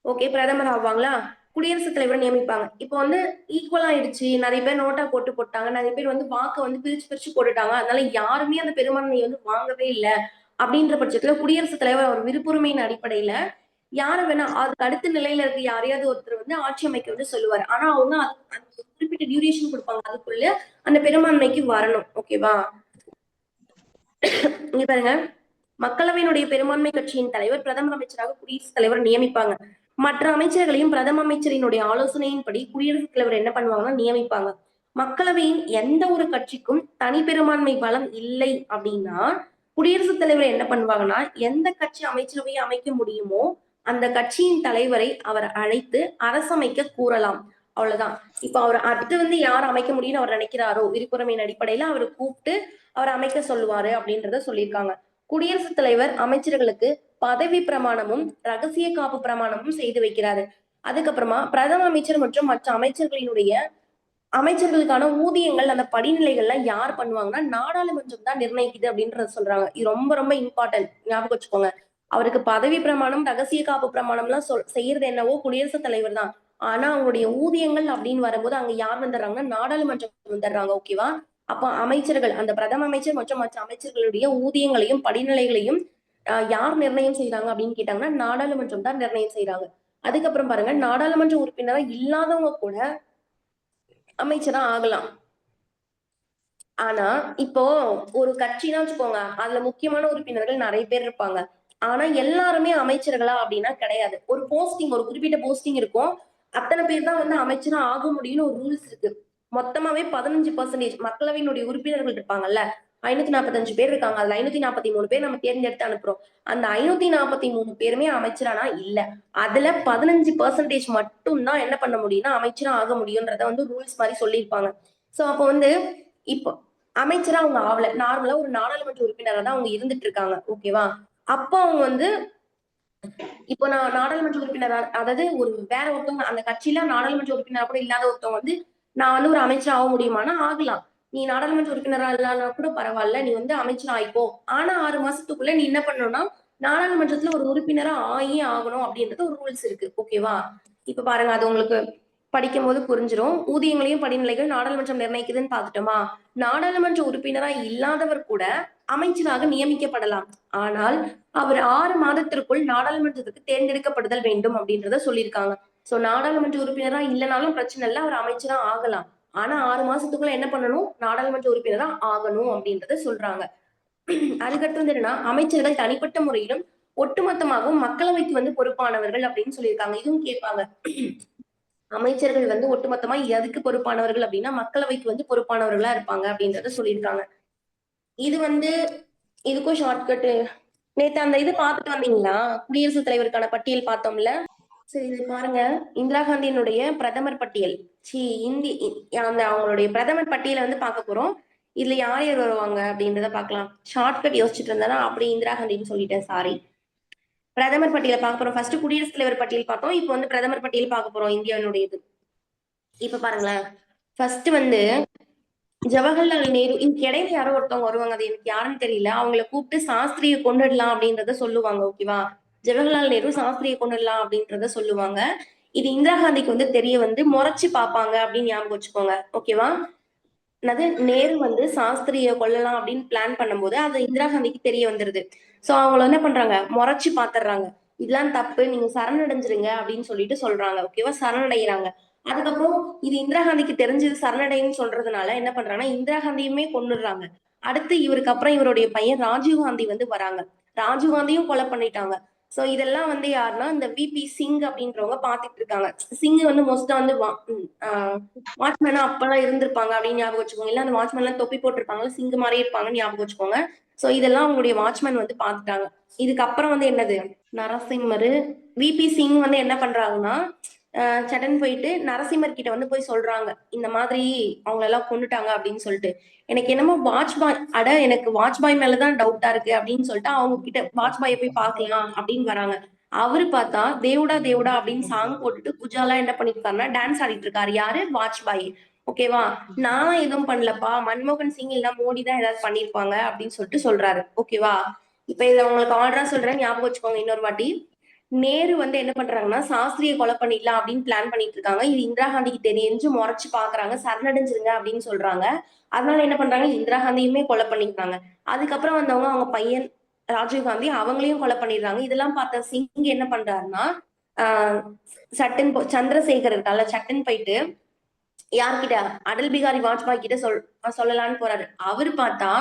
ஓகே பிரதமர் ஆவாங்களா, குடியரசுத் தலைவர் நியமிப்பாங்க. இப்போ வந்து ஈக்குவல் ஆயிடுச்சு, நிறைய பேர் நோட்டா போட்டாங்க, நிறைய பேர் வந்து வாக்கு வந்து பிரிச்சு பிரிச்சு போட்டுட்டாங்க, அதனால யாருமே அந்த பெரும்பான்மையை வந்து வாங்கவே இல்லை அப்படின்ற பட்சத்துல குடியரசுத் தலைவர் அவர் விருப்புரிமையின் அடிப்படையில யாரை வேணா அதுக்கு அடுத்த நிலையில இருக்க யாரையாவது ஒருத்தர் வந்து ஆட்சி அமைக்க வந்து சொல்லுவார். ஆனா அவங்க அந்த குறிப்பிட்ட டியூரேஷன் கொடுப்பாங்க, அதுக்குள்ள அந்த பெரும்பான்மைக்கு வரணும். ஓகேவா? இங்க பாருங்க, மக்களவையினுடைய பெரும்பான்மை கட்சியின் தலைவர் பிரதமர் அமைச்சராக குடியரசுத் தலைவர் நியமிப்பாங்க. மற்ற அமைச்சர்களையும் பிரதம அமைச்சரினுடைய ஆலோசனையின்படி குடியரசுத் தலைவர் என்ன பண்ணுவாங்கன்னா நியமிப்பாங்க. மக்களவையின் எந்த ஒரு கட்சிக்கும் தனி பெரும்பான்மை பலம் இல்லை அப்படின்னா குடியரசுத் தலைவர் என்ன பண்ணுவாங்கன்னா எந்த கட்சி அமைச்சரவையை அமைக்க முடியுமோ அந்த கட்சியின் தலைவரை அவர் அழைத்து அரசமைக்க கூறலாம். அவ்வளவுதான். இப்ப அவர் அடுத்து வந்து யார் அமைக்க முடியும்னு அவர் நினைக்கிறாரோ விருப்புரிமையின் அடிப்படையில அவர் கூப்பிட்டு அவர் அமைக்க சொல்லுவாரு அப்படின்றத சொல்லியிருக்காங்க. குடியரசுத் தலைவர் அமைச்சர்களுக்கு பதவி பிரமாணமும் ரகசிய காப்பு பிரமாணமும் செய்து வைக்கிறாரு. அதுக்கப்புறமா பிரதம அமைச்சர் மற்றும் மற்ற அமைச்சர்களுக்கான ஊதியங்கள் அந்த படிநிலைகள்லாம் யார் பண்ணுவாங்கன்னா நாடாளுமன்றம் தான் நிர்ணயிக்குது அப்படின்றத சொல்றாங்க. இது ரொம்ப ரொம்ப இம்பார்ட்டன்ட், ஞாபகம் வச்சுக்கோங்க. அவருக்கு பதவி பிரமாணம், ரகசிய காப்பு பிரமாணம்லாம் செய்யறது என்னவோ குடியரசுத் தலைவர் தான். ஆனா அவங்களுடைய ஊதியங்கள் அப்படின்னு வரும்போது அங்க யார் வந்துடுறாங்கன்னா நாடாளுமன்றம் வந்துடுறாங்க. ஓகேவா? அப்ப அமைச்சர்கள், அந்த பிரதம அமைச்சர் மற்றும் மற்ற அமைச்சர்களுடைய ஊதியங்களையும் படிநிலைகளையும் யார் நிர்ணயம் செய்யறாங்க அப்படின்னு கேட்டாங்கன்னா நாடாளுமன்றம் தான் நிர்ணயம் செய்யறாங்க. அதுக்கப்புறம் பாருங்க, நாடாளுமன்ற உறுப்பினரா இல்லாதவங்க கூட அமைச்சரா ஆகலாம். ஆனா இப்போ ஒரு கட்சினா வச்சுக்கோங்க, அதுல முக்கியமான உறுப்பினர்கள் நிறைய பேர் இருப்பாங்க. ஆனா எல்லாருமே அமைச்சர்களா அப்படின்னா கிடையாது. ஒரு போஸ்டிங், ஒரு குறிப்பிட்ட போஸ்டிங் இருக்கும். அத்தனை பேர் தான் வந்து அமைச்சரா ஆக முடியும்னு ஒரு ரூல்ஸ் இருக்கு. மொத்தமாவே 15% மக்களவையினுடைய உறுப்பினர்கள் இருப்பாங்கல்ல, 545 பேர் இருக்காங்க. அதுல 543 பேர் நம்ம தேர்ந்தெடுத்து அனுப்புறோம். அந்த 543 பேருமே அமைச்சரானா இல்ல. அதுல 15% மட்டும் தான் என்ன பண்ண முடியும்னா அமைச்சரா ஆக முடியும்ன்றத வந்து ரூல்ஸ் மாதிரி சொல்லியிருப்பாங்க. சோ அப்போ வந்து இப்போ அமைச்சரா அவங்க ஆகல. நார்மலா ஒரு நாடாளுமன்ற உறுப்பினரா தான் அவங்க இருந்துட்டு இருக்காங்க. ஓகேவா? அப்போ அவங்க வந்து இப்போ நான் நாடாளுமன்ற உறுப்பினர், அதாவது ஒரு வேற ஒருத்தவங்க அந்த கட்சியில நாடாளுமன்ற உறுப்பினரா கூட இல்லாத ஒருத்தவங்க வந்து நான் வந்து ஒரு அமைச்சர் ஆக முடியுமானா ஆகலாம். நீ நாடாளுமன்ற உறுப்பினரா இல்லனா கூட பரவாயில்ல, நீ வந்து அமைச்சர் ஆயிக்கோ. ஆனா 6 மாசத்துக்குள்ள நீ என்ன பண்ணணும்னா நாடாளுமன்றத்துல ஒரு உறுப்பினரா ஆகியே ஆகணும் அப்படின்றது ஒரு ரூல்ஸ் இருக்கு. ஓகேவா? இப்ப பாருங்க, அது உங்களுக்கு படிக்கும் போது புரிஞ்சிடும். ஊதியங்களையும் படிநிலைகள் நாடாளுமன்றம் நிர்ணயிக்குதுன்னு பார்த்துட்டோமா? நாடாளுமன்ற உறுப்பினரா இல்லாதவர் கூட அமைச்சராக நியமிக்கப்படலாம். ஆனால் அவர் 6 மாதத்திற்குள் நாடாளுமன்றத்துக்கு தேர்ந்தெடுக்கப்படுதல் வேண்டும் அப்படின்றத சொல்லியிருக்காங்க. சோ நாடாளுமன்ற உறுப்பினரா இல்லைனாலும் பிரச்சனை இல்லை, அவர் அமைச்சரா ஆகலாம். ஆனா 6 மாசத்துக்குள்ள என்ன பண்ணணும்? நாடாளுமன்ற உறுப்பினரா ஆகணும் அப்படின்றத சொல்றாங்க. அதுக்கடுத்து வந்து என்னன்னா, அமைச்சர்கள் தனிப்பட்ட முறையிலும் ஒட்டுமொத்தமாகவும் மக்களவைக்கு வந்து பொறுப்பானவர்கள் அப்படின்னு சொல்லியிருக்காங்க. இதுவும் கேட்பாங்க. அமைச்சர்கள் வந்து ஒட்டுமொத்தமா எதுக்கு பொறுப்பானவர்கள் அப்படின்னா மக்களவைக்கு வந்து பொறுப்பானவர்களா இருப்பாங்க அப்படின்றத சொல்லியிருக்காங்க. இது வந்து இதுக்கும் ஷார்ட்கட். நேத்து அந்த இது பார்த்துட்டு வந்தீங்களா? குடியரசுத் தலைவருக்கான பட்டியல் பார்த்தோம்ல. சரி, இது பாருங்க. இந்திரா காந்தியினுடைய பிரதமர் பட்டியல். சி இந்தி அந்த அவங்களுடைய பிரதமர் பட்டியலை வந்து பார்க்க போறோம். இதுல யார் யார் வருவாங்க அப்படின்றத பார்க்கலாம். ஷார்ட்கட் யோசிச்சுட்டு இருந்தா அப்படி இந்திரா காந்தின்னு சொல்லிட்டேன், சாரி. பிரதமர் பட்டியலை பார்க்க போறோம். ஃபர்ஸ்ட் குடியரசுத் தலைவர் பட்டியல் பார்த்தோம். இப்போ வந்து பிரதமர் பட்டியல் பார்க்க போறோம் இந்தியாவினுடையது. இப்ப பாருங்களேன், ஃபர்ஸ்ட் வந்து ஜவஹர்லால் நேரு. இதுக்கு இடையில யாரோ ஒருத்தவங்க வருவாங்க, அது எனக்கு யாருன்னு தெரியல. அவங்கள கூப்பிட்டு சாஸ்திரியை கொண்டுடலாம் அப்படின்றத சொல்லுவாங்க. ஓகேவா? ஜவஹர்லால் நேரு சாஸ்திரியை கொண்டுடலாம் அப்படின்றத சொல்லுவாங்க. இது இந்திரா காந்திக்கு வந்து தெரிய வந்து முறைச்சு பார்ப்பாங்க அப்படின்னு ஞாபகம் வச்சுக்கோங்க. ஓகேவா? என்னது, நேரு வந்து சாஸ்திரியை கொல்லலாம் அப்படின்னு பிளான் பண்ணும்போது அது இந்திரா காந்திக்கு தெரிய வந்துருது. சோ அவங்கள என்ன பண்றாங்க, முறைச்சு பாத்துறாங்க. இதெல்லாம் தப்பு, நீங்க சரணடைஞ்சிருங்க அப்படின்னு சொல்லிட்டு சொல்றாங்க. ஓகேவா? சரணடைகிறாங்க. அதுக்கப்புறம் இது இந்திரா காந்திக்கு தெரிஞ்சது சரணடைன்னு சொல்றதுனால என்ன பண்றாங்கன்னா இந்திரா காந்தியுமே கொன்னுடுறாங்க. அடுத்து இவருக்கு அப்புறம் இவருடைய பையன் ராஜீவ் காந்தி வந்து வராங்க. ராஜீவ் காந்தியும் கொலை பண்ணிட்டாங்க. சோ இதெல்லாம் வந்து யாருன்னா இந்த விபி சிங் அப்படின்றவங்க பாத்துட்டு இருக்காங்க. சிங் வந்து மோஸ்டா வந்து வாட்ச்மேனா அப்பெல்லாம் இருந்திருப்பாங்க அப்படின்னு ஞாபகம் வச்சுக்கோங்க. இல்ல அந்த வாட்ச்மேன் எல்லாம் தொப்பி போட்டிருப்பாங்க, சிங்கு மாதிரி இருப்பாங்கன்னு ஞாபகம் வச்சுக்கோங்க. சோ இதெல்லாம் அவங்களுடைய வாட்ச்மேன் வந்து பாத்துட்டாங்க. இதுக்கப்புறம் வந்து என்னது, நரசிம்மரு, விபி சிங் வந்து என்ன பண்றாங்கன்னா சடன் போயிட்டு நரசிம்மர் கிட்ட வந்து போய் சொல்றாங்க, இந்த மாதிரி அவங்க எல்லாம் கொண்டுட்டாங்க அப்படின்னு சொல்லிட்டு. எனக்கு என்னமோ வாட்ச்பாய், எனக்கு வாட்ச்பாய் மேலதான் டவுட்டா இருக்கு அப்படின்னு சொல்லிட்டு அவங்க கிட்ட வாட்ச்பாயை போய் பாக்கலாம் அப்படின்னு வராங்க. அவரு பார்த்தா தேவுடா தேவுடா அப்படின்னு சாங் போட்டுட்டு குஜாலா என்ன பண்ணிருக்காருன்னா டான்ஸ் ஆடிட்டு இருக்காரு. யாரு? வாஜ்பாய். ஓகேவா? நான் எதுவும் பண்ணலப்பா, மன்மோகன் சிங் இல்ல மோடி தான் ஏதாவது பண்ணிருப்பாங்க அப்படின்னு சொல்லிட்டு சொல்றாரு. ஓகேவா? இப்ப இதை உங்களுக்கு ஆர்டரா சொல்றேன், ஞாபகம் வச்சுக்கோங்க இன்னொரு வாட்டி. நேரு வந்து என்ன பண்றாங்கன்னா சாஸ்திரியை கொலை பண்ணிடலாம் அப்படின்னு பிளான் பண்ணிட்டு இருக்காங்க. இது இந்திரா காந்திக்கு தெரிஞ்சு முறைச்சு பாக்குறாங்க, சரணடைஞ்சிருங்க அப்படின்னு சொல்றாங்க. அதனால என்ன பண்றாங்க, இந்திரா காந்தியுமே கொலை பண்ணிருக்காங்க. அதுக்கப்புறம் வந்தவங்க அவங்க பையன் ராஜீவ் காந்தி, அவங்களையும் கொலை பண்ணிடுறாங்க. இதெல்லாம் பார்த்த சிங் என்ன பண்றாருன்னா ஆஹ் சட்டன் சந்திரசேகர் இருக்கால, சட்டன் போயிட்டு யார்கிட்ட, அடல் பிகாரி வாஜ்பாய் கிட்ட சொல்லலான்னு போறாரு. அவரு பார்த்தா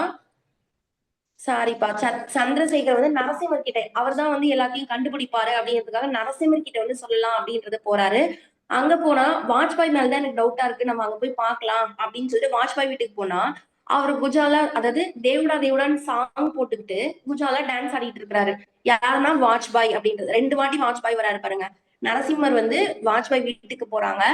சாரிப்பா, சந்திரசேகர் வந்து நரசிம்மர் கிட்ட, அவர் தான் வந்து எல்லாத்தையும் கண்டுபிடிப்பாரு அப்படிங்கிறதுக்காக நரசிம்மர் கிட்ட வந்து சொல்லலாம் அப்படின்றது போறாரு. அங்க போனா வாஜ்பாய் மேலதான் எனக்கு டவுட்டா இருக்கு, நம்ம அங்க போய் பார்க்கலாம் அப்படின்னு சொல்லிட்டு வாஜ்பாய் வீட்டுக்கு போனா அவர் குஜாலா, அதாவது தேவுடா தேவுடான்னு சாங் போட்டுக்கிட்டு குஜாலா டான்ஸ் ஆடிட்டு இருக்காரு. யாருன்னா வாஜ்பாய் அப்படின்றது. 2 வாட்டி வாஜ்பாய் வராரு பாருங்க. நரசிம்மர் வந்து வாஜ்பாய் வீட்டுக்கு போறாங்க.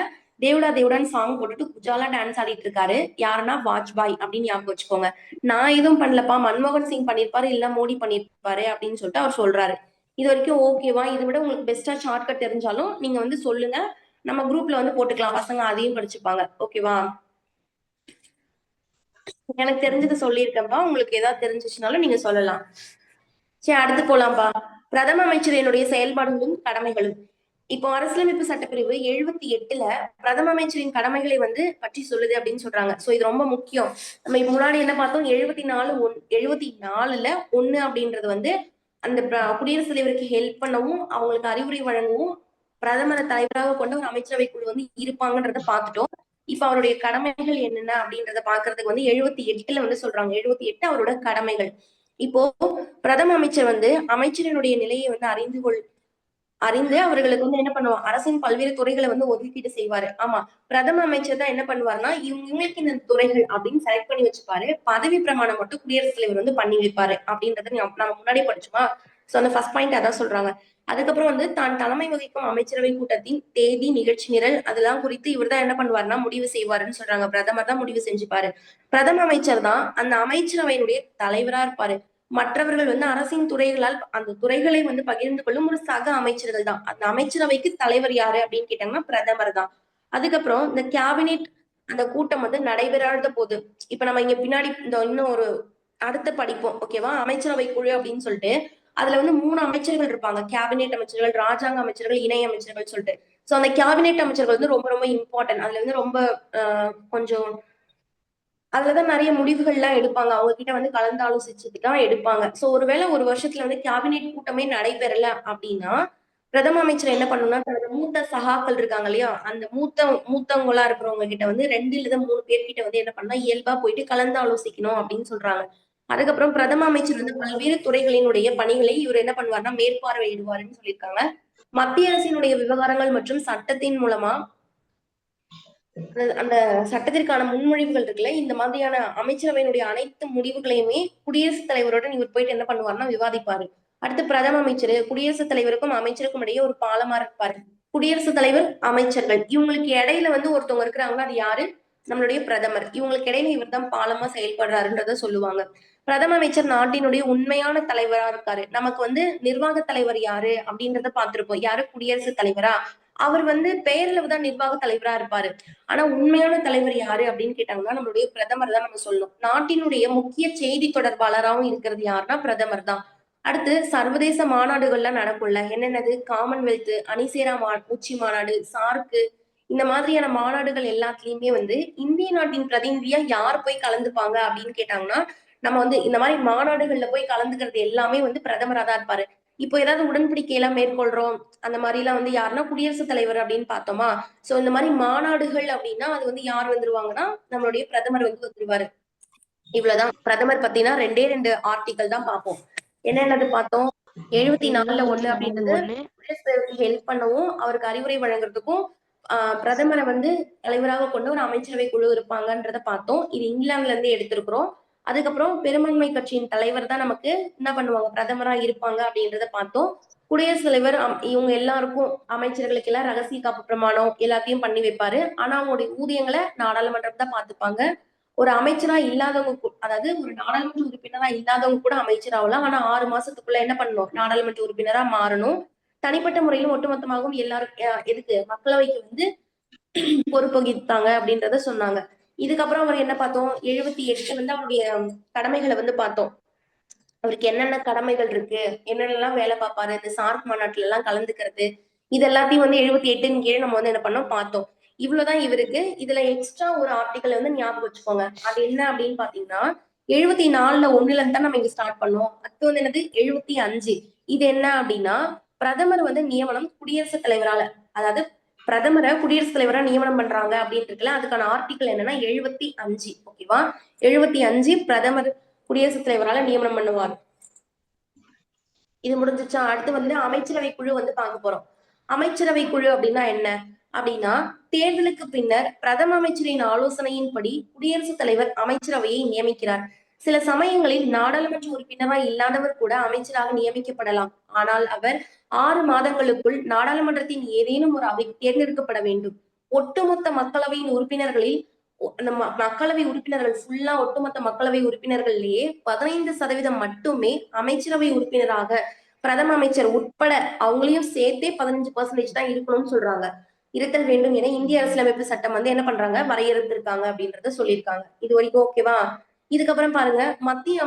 தேவுடா தேவுடான்னு சாங் போட்டுட்டு குஜாலா டான்ஸ் ஆடிட்டு இருக்காரு. யாருன்னா வாஜ்பாய் அப்படின்னு ஞாபகம் வச்சுக்கோங்க. நான் எதுவும் பண்ணலப்பா, மன்மோகன் சிங் பண்ணிருப்பாரு இல்ல மோடி பண்ணிருப்பாரு அப்படின்னு சொல்லிட்டு அவர் சொல்றாரு. இது வரைக்கும் ஓகேவா? இதை விட உங்களுக்கு பெஸ்டா ஷார்ட்கட் தெரிஞ்சாலும் நீங்க வந்து சொல்லுங்க, நம்ம குரூப்ல வந்து போட்டுக்கலாம், பசங்க அதையும் படிச்சுப்பாங்க. ஓகேவா? எனக்கு தெரிஞ்சது சொல்லியிருக்கேன்ப்பா, உங்களுக்கு ஏதாவது தெரிஞ்சிச்சுனாலும் நீங்க சொல்லலாம். சரி, அடுத்து போலாம்ப்பா. பிரதம அமைச்சரினுடைய செயல்பாடுகளும் கடமைகளும். இப்போ அரசியலமைப்பு சட்டப்பிரிவு 78ல பிரதம அமைச்சரின் கடமைகளை வந்து பற்றி சொல்லுது அப்படின்னு சொல்றாங்க. சோ இது ரொம்ப முக்கியம். நம்ம இப்ப முன்னாடி என்ன பார்த்தோம், 74ல 1 அப்படின்றது வந்து அந்த குடியரசுத் தலைவருக்கு ஹெல்ப் பண்ணவும், அவங்களுக்கு அறிவுரை வழங்கவும் பிரதமரை தலைவராக கொண்ட ஒரு அமைச்சரவை குழு வந்து இருப்பாங்கன்றத பார்த்துட்டோம். இப்ப அவருடைய கடமைகள் என்னென்ன அப்படின்றத பாக்குறதுக்கு வந்து 78ல வந்து சொல்றாங்க. 78 அவரோட கடமைகள். இப்போ பிரதம அமைச்சர் வந்து அமைச்சரினுடைய நிலையை வந்து அறிந்து அவர்களுக்கு வந்து என்ன பண்ணுவாங்க, அரசின் பல்வேறு துறைகளை வந்து ஒதுக்கீடு செய்வாரு. ஆமா, பிரதம அமைச்சர் தான் என்ன பண்ணுவாருன்னா, இவங்களுக்கு இந்த துறைகள் அப்படின்னு செலக்ட் பண்ணி வச்சுப்பாரு. பதவி பிரமாணம் மட்டும் குடியரசுத் தலைவர் வந்து பண்ணி வைப்பாரு அப்படின்றத நம்ம முன்னாடி படிச்சோமா. சோ அந்த ஃபர்ஸ்ட் பாயிண்ட் அதான் சொல்றாங்க. அதுக்கப்புறம் வந்து தான் தலைமை வகிக்கும் அமைச்சரவை கூட்டத்தின் தேதி, நிகழ்ச்சி நிரல் அதெல்லாம் குறித்து இவர் தான் என்ன பண்ணுவாருன்னா முடிவு செய்வாருன்னு சொல்றாங்க. பிரதமர் தான் முடிவு செஞ்சுப்பாரு. பிரதம அமைச்சர் தான் அந்த அமைச்சரவையினுடைய தலைவரா இருப்பாரு. மற்றவர்கள் வந்து அரசின் துறைகளால் அந்த துறைகளை வந்து பகிர்ந்து கொள்ளும் ஒரு சக அமைச்சர்கள் தான். அந்த அமைச்சரவைக்கு தலைவர் யாரு அப்படின்னு கேட்டாங்கன்னா பிரதமர் தான். அதுக்கப்புறம் இந்த கேபினெட் அந்த கூட்டம் வந்து நடைபெறாத போது, இப்ப நம்ம இங்க பின்னாடி இந்த இன்னும் ஒரு அடுத்த படிப்போம் ஓகேவா, அமைச்சரவை குழு அப்படின்னு சொல்லிட்டு அதுல வந்து 3 அமைச்சர்கள் இருப்பாங்க. கேபினெட் அமைச்சர்கள், ராஜாங்க அமைச்சர்கள், இணை அமைச்சர்கள் சொல்லிட்டு. சோ அந்த கேபினெட் அமைச்சர்கள் வந்து ரொம்ப ரொம்ப இம்பார்ட்டன்ட். அதுல வந்து ரொம்ப கொஞ்சம் அதுலதான் நிறைய முடிவுகள் எல்லாம் எடுப்பாங்க. அவங்க கிட்ட வந்து கலந்து ஆலோசிச்சுட்டு தான் எடுப்பாங்க. சோ ஒருவேளை ஒரு வருஷத்துல வந்து கேபினெட் கூட்டமே நடைபெறல அப்படின்னா பிரதம அமைச்சர் என்ன பண்ணணும்னா தன்னோட மூத்த சகாக்கள் இருக்காங்க இல்லையா, அந்த மூத்தவங்களா இருக்கிறவங்க கிட்ட வந்து 2 இல்ல 3 பேர்கிட்ட வந்து என்ன பண்ணா இயல்பா போயிட்டு கலந்து ஆலோசிக்கணும் அப்படின்னு சொல்றாங்க. அதுக்கப்புறம் பிரதம அமைச்சர் வந்து பல்வேறு துறைகளினுடைய பணிகளை இவர் என்ன பண்ணுவாருன்னா மேற்பார்வையிடுவாருன்னு சொல்லியிருக்காங்க. மத்திய அரசினுடைய விவகாரங்கள் மற்றும் சட்டத்தின் மூலமா அந்த சட்டத்திற்கான முன்மொழிவுகள் இருக்குல்ல, இந்த மாதிரியான அமைச்சரவையினுடைய அனைத்து முடிவுகளையுமே குடியரசுத் தலைவருடன் இவர் போயிட்டு என்ன பண்ணுவாருன்னா விவாதிப்பாரு. அடுத்து பிரதம அமைச்சர் குடியரசுத் தலைவருக்கும் அமைச்சருக்கும் இடையே ஒரு பாலமா இருப்பாரு. குடியரசுத் தலைவர், அமைச்சர்கள் இவங்களுக்கு இடையில வந்து ஒருத்தவங்க இருக்கிறாங்கன்னா அது யாரு, நம்மளுடைய பிரதமர். இவங்களுக்கு இடையில இவர் தான் பாலமா செயல்படுறாருன்றத சொல்லுவாங்க. பிரதம அமைச்சர் நாட்டினுடைய உண்மையான தலைவரா இருக்காரு. நமக்கு வந்து நிர்வாக தலைவர் யாரு அப்படின்றத பார்த்திருப்போம். யாரு, குடியரசுத் தலைவரா. அவர் வந்து பெயர்ல தான் நிர்வாக தலைவரா இருப்பாரு. ஆனா உண்மையான தலைவர் யாரு அப்படின்னு கேட்டாங்கன்னா நம்மளுடைய பிரதமர் தான் நம்ம சொல்லணும். நாட்டினுடைய முக்கிய செய்தி தொடர்பாளராகவும் இருக்கிறது யாருன்னா பிரதமர் தான். அடுத்து சர்வதேச மாநாடுகள்லாம் நடக்கும்ல, என்னென்னது, காமன்வெல்த், அணிசேரா உச்சி மாநாடு, சார்க்கு, இந்த மாதிரியான மாநாடுகள் எல்லாத்துலயுமே வந்து இந்திய நாட்டின் பிரதிநிதியா யார் போய் கலந்துப்பாங்க அப்படின்னு கேட்டாங்கன்னா நம்ம வந்து இந்த மாதிரி மாநாடுகள்ல போய் கலந்துக்கிறது எல்லாமே வந்து பிரதமரா தான் இருப்பாரு. இப்போ ஏதாவது உடன்படிக்கை எல்லாம் மேற்கொள்றோம் அந்த மாதிரி எல்லாம் வந்து யாருன்னா குடியரசுத் தலைவர் அப்படின்னு பார்த்தோமா. சோ இந்த மாதிரி மாநாடுகள் அப்படின்னா அது வந்து யார் வந்துருவாங்கன்னா நம்மளுடைய பிரதமர் வந்து வந்துருவாரு. இவ்வளவுதான் பிரதமர் பத்தினா 2 ஆர்டிகல் தான் பார்ப்போம். என்னென்னது பார்த்தோம், 74ல 1 அப்படின்றது குடியரசுத் தலைவருக்கு ஹெல்ப் பண்ணவும் அவருக்கு அறிவுரை வழங்குறதுக்கும் பிரதமரை வந்து தலைவராக கொண்டு ஒரு அமைச்சரவை குழு இருப்பாங்கன்றத பார்த்தோம். இது இங்கிலாந்துல இருந்து எடுத்திருக்கிறோம். அதுக்கப்புறம் பெரும்பான்மை கட்சியின் தலைவர் தான் நமக்கு என்ன பண்ணுவாங்க, பிரதமரா இருப்பாங்க அப்படின்றத பார்த்தோம். குடியரசுத் தலைவர் இவங்க எல்லாருக்கும் அமைச்சர்களுக்கு எல்லாம் ரகசிய காப்பு பிரமாணம் எல்லாத்தையும் பண்ணி வைப்பாரு. ஆனா அவங்களுடைய ஊதியங்களை நாடாளுமன்றம் தான் பார்த்துப்பாங்க. ஒரு அமைச்சரா இல்லாதவங்க அதாவது ஒரு நாடாளுமன்ற உறுப்பினரா இல்லாதவங்க கூட அமைச்சர் ஆகலாம். ஆனா 6 மாசத்துக்குள்ள என்ன பண்ணணும், நாடாளுமன்ற உறுப்பினரா மாறணும். தனிப்பட்ட முறையிலும் ஒட்டுமொத்தமாகவும் எல்லாரும் எதுக்கு மக்களவைக்கு வந்து பொறுப்பகித்தாங்க அப்படின்றத சொன்னாங்க. இதுக்கப்புறம் அவர் என்ன பார்த்தோம், 78 வந்து அவருடைய கடமைகளை வந்து பார்த்தோம். அவருக்கு என்னென்ன கடமைகள் இருக்கு, என்னென்னலாம் வேலை பார்ப்பாரு, இந்த சார்க் மாநாட்டுல எல்லாம் கலந்துக்கிறது, இது எல்லாத்தையும் வந்து 78 கீழே நம்ம வந்து என்ன பண்ணோம் பார்த்தோம். இவ்வளவுதான் இவருக்கு. இதுல எக்ஸ்ட்ரா ஒரு ஆர்டிக்கல் வந்து ஞாபகம் வச்சுக்கோங்க. அது என்ன அப்படின்னு பாத்தீங்கன்னா 74ல 1ல இருந்து தான் நம்ம இங்க ஸ்டார்ட் பண்ணோம். அடுத்து வந்து என்னது 75. இது என்ன அப்படின்னா பிரதமர் வந்து நியமனம் குடியரசுத் தலைவரால, அதாவது பிரதமரை குடியரசுத் தலைவரா நியமனம் பண்றாங்க அப்படின்னு இருக்குல்ல, அதுக்கான ஆர்டிக்கல் என்னன்னா 75. ஓகேவா, 75 பிரதமர் குடியரசுத் தலைவரால நியமனம் பண்ணுவார். இது முடிஞ்சிச்சா. அடுத்து வந்து அமைச்சரவை குழு வந்து பார்க்க போறோம். அமைச்சரவை குழு அப்படின்னா என்ன அப்படின்னா தேர்தலுக்கு பின்னர் பிரதம அமைச்சரின் ஆலோசனையின்படி குடியரசுத் தலைவர் அமைச்சரவையை நியமிக்கிறார். சில சமயங்களில் நாடாளுமன்ற உறுப்பினராக இல்லாதவர் கூட அமைச்சராக நியமிக்கப்படலாம். ஆனால் அவர் 6 மாதங்களுக்குள் நாடாளுமன்றத்தின் ஏதேனும் ஒரு அவை தேர்ந்தெடுக்கப்பட வேண்டும். ஒட்டுமொத்த மக்களவையின் உறுப்பினர்களில் அந்த மக்களவை உறுப்பினர்கள் ஃபுல்லா ஒட்டுமொத்த மக்களவை உறுப்பினர்கள்லயே 15% மட்டுமே அமைச்சரவை உறுப்பினராக பிரதம அமைச்சர் உட்பட அவங்களையும் சேர்த்தே 15% தான் இருக்கணும்னு சொல்றாங்க, இருத்தல் வேண்டும் என இந்திய அரசியலமைப்பு சட்டம் வந்து என்ன பண்றாங்க, வரையறுத்திருக்காங்க அப்படின்றத சொல்லியிருக்காங்க. இது வரைக்கும் ஓகேவா. இதுக்கப்புறம் பாருங்க, மத்திய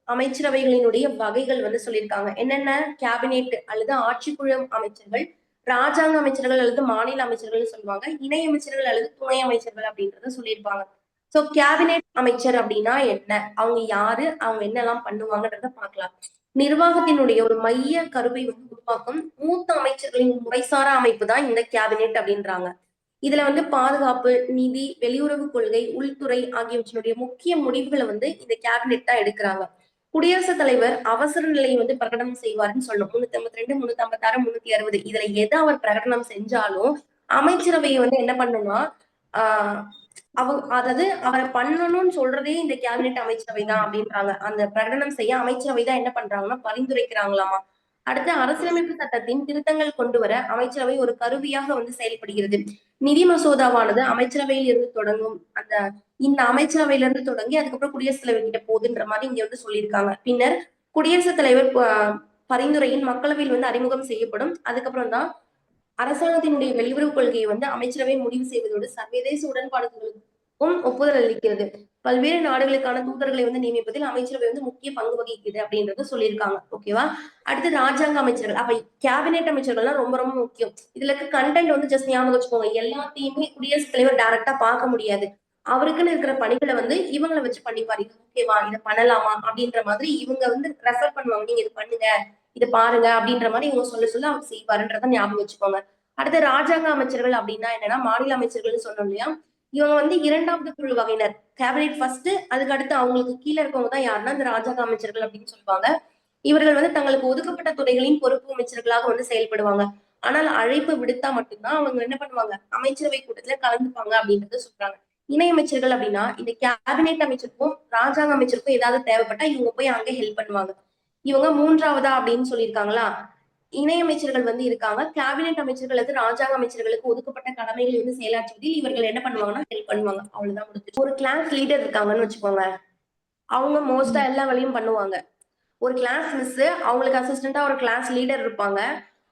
அமைச்சரவைகளினுடைய வகைகள் வந்து சொல்லியிருக்காங்க. என்னென்ன கேபினெட் அல்லது ஆட்சிக்குழு அமைச்சர்கள், ராஜாங்க அமைச்சர்கள் அல்லது மாநில அமைச்சர்கள் சொல்லுவாங்க, இணை அமைச்சர்கள் அல்லது துணை அமைச்சர்கள் அப்படின்றத சொல்லியிருப்பாங்க. சோ கேபினெட் அமைச்சர் அப்படின்னா என்ன, அவங்க யாரு, அவங்க என்னெல்லாம் பண்ணுவாங்கன்றத பார்க்கலாம். நிர்வாகத்தினுடைய ஒரு மைய கருவை வந்து உருவாக்கும் மூத்த அமைச்சர்களின் முறைசாரா அமைப்பு தான் இந்த கேபினெட் அப்படின்றாங்க. இதுல வந்து பாதுகாப்பு, நிதி, வெளியுறவு கொள்கை, உள்துறை ஆகியவற்றினுடைய முக்கிய முடிவுகளை வந்து இந்த கேபினெட் தான் எடுக்கிறாங்க. குடியரசுத் தலைவர் அவசர நிலையை வந்து பிரகடனம் செய்வாருன்னு சொல்லணும். 352, 356, 360 இதுல எதை அவர் பிரகடனம் செஞ்சாலும் அமைச்சரவையை வந்து என்ன பண்ணும்னா ஆஹ் அதாவது அவரை பண்ணணும்னு சொல்றதே இந்த கேபினெட் அமைச்சரவை தான் அப்படின்றாங்க. அந்த பிரகடனம் செய்ய அமைச்சரவை தான் என்ன பண்றாங்கன்னா பரிந்துரைக்கிறாங்களாமா. அடுத்து அரசியலமைப்பு சட்டத்தின் திருத்தங்கள் கொண்டு வர அமைச்சரவை ஒரு கருவியாக வந்து செயல்படுகிறது. நிதி மசோதாவானது அமைச்சரவையில் இருந்து தொடங்கும். இந்த அமைச்சரவையில இருந்து தொடங்கி அதுக்கப்புறம் குடியரசுத் தலைவர் கிட்ட போகுதுன்ற மாதிரி இங்க வந்து சொல்லியிருக்காங்க. பின்னர் குடியரசுத் தலைவர் பரிந்துரையின் மக்களவையில் வந்து அறிமுகம் செய்யப்படும். அதுக்கப்புறம் தான் அரசாங்கத்தினுடைய வெளியுறவு கொள்கையை வந்து அமைச்சரவை முடிவு செய்வதோடு சர்வதேச உடன்பாடுகளுக்கும் ஒப்புதல் அளிக்கிறது. பல்வேறு நாடுகளுக்கான தூதர்களை வந்து நியமிப்பதில் அமைச்சரவை வந்து முக்கிய பங்கு வகிக்குது அப்படின்றது சொல்லியிருக்காங்க. ஓகேவா? அடுத்து ராஜாங்க அமைச்சர்கள். அப்ப கேபினெட் அமைச்சர்கள்லாம் ரொம்ப ரொம்ப முக்கியம். இதுல இருக்க கண்டென்ட் வந்து ஜஸ்ட் ஞாபகம் வச்சுக்கோங்க. எல்லாத்தையுமே குடியரசுத் தலைவர் டைரக்டா பார்க்க முடியாது. அவருக்குன்னு இருக்கிற பணிகளை வந்து இவங்களை வச்சு பண்ணிப்பாரு. இது ஓகேவா, இதை பண்ணலாமா அப்படின்ற மாதிரி இவங்க வந்து ரெஃபர் பண்ணுவாங்க. நீங்க இது பண்ணுங்க, இது பாருங்க அப்படின்ற மாதிரி இவங்க சொல்ல சொல்ல அவர் செய்வாருன்றத ஞாபகம் வச்சுக்கோங்க. அடுத்து ராஜாங்க அமைச்சர்கள் அப்படின்னா என்னன்னா மாநில அமைச்சர்கள் சொன்னோம் இல்லையா, இவங்க வந்து இரண்டாவது குழு வகையினர். கேபினெட் ஃபர்ஸ்ட், அதுக்கு அடுத்து அவங்களுக்கு கீழே இருக்கவங்க தான் யாருன்னா இந்த ராஜாங்க அமைச்சர்கள் அப்படின்னு சொல்லுவாங்க. இவர்கள் வந்து தங்களுக்கு ஒதுக்கப்பட்ட துறைகளின் பொறுப்பு அமைச்சர்களாக வந்து செயல்படுவாங்க. ஆனால் அழைப்பு விடுத்தா மட்டும்தான் அவங்க என்ன பண்ணுவாங்க, அமைச்சரவை கூட்டத்துல கலந்துப்பாங்க அப்படின்றத சொல்றாங்க. இணை அமைச்சர்கள் அப்படின்னா இந்த கேபினெட் அமைச்சருக்கும் ராஜாங்க அமைச்சருக்கும் ஏதாவது தேவைப்பட்டா இவங்க போய் அங்க ஹெல்ப் பண்ணுவாங்க. இவங்க மூன்றாவதா அப்படின்னு சொல்லியிருக்காங்களா. இணை அமைச்சர்கள் வந்து இருக்காங்க. கேபினெட் அமைச்சர்கள் அல்லது ராஜாங்க அமைச்சர்களுக்கு ஒதுக்கப்பட்ட கடமைகளை வந்து செயலாற்றுவதில் இவர்கள் என்ன பண்ணுவாங்கன்னா ஹெல்ப் பண்ணுவாங்க. அவ்வளவுதான் முடிஞ்சு. ஒரு கிளாஸ் லீடர் இருக்காங்கன்னு வச்சுக்கோங்க, அவங்க மோஸ்டா எல்லா வேலையும் பண்ணுவாங்க. ஒரு கிளாஸ் மிஸ், அவங்களுக்கு அசிஸ்டண்டா ஒரு கிளாஸ் லீடர் இருப்பாங்க.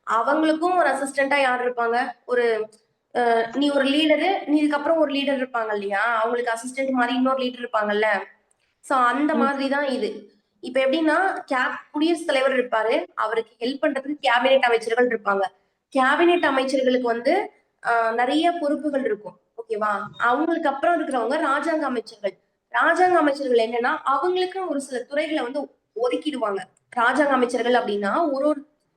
அவங்களுக்கும் ஒரு அசிஸ்டண்டா யார் இருப்பாங்க, ஒரு நீ ஒரு லீடரு, நீ இதுக்கப்புறம் ஒரு லீடர் இருப்பாங்க இல்லையா, அவங்களுக்கு அசிஸ்டன்ட் மாதிரி இன்னொரு லீடர் இருப்பாங்கல்ல. சோ அந்த மாதிரிதான் இது. இப்ப எப்படின்னா குடியரசுத் தலைவர் இருப்பாரு, அவருக்கு ஹெல்ப் பண்றதுக்கு கேபினெட் அமைச்சர்கள் இருப்பாங்க. கேபினெட் அமைச்சர்களுக்கு வந்து நிறைய பொறுப்புகள் இருக்கும். ஓகேவா? அவங்களுக்கு அப்புறம் இருக்கிறவங்க ராஜாங்க அமைச்சர்கள். ராஜாங்க அமைச்சர்கள் என்னன்னா அவங்களுக்கு ஒரு சில துறைகளை வந்து ஒதுக்கிடுவாங்க. ராஜாங்க அமைச்சர்கள் அப்படின்னா ஒரு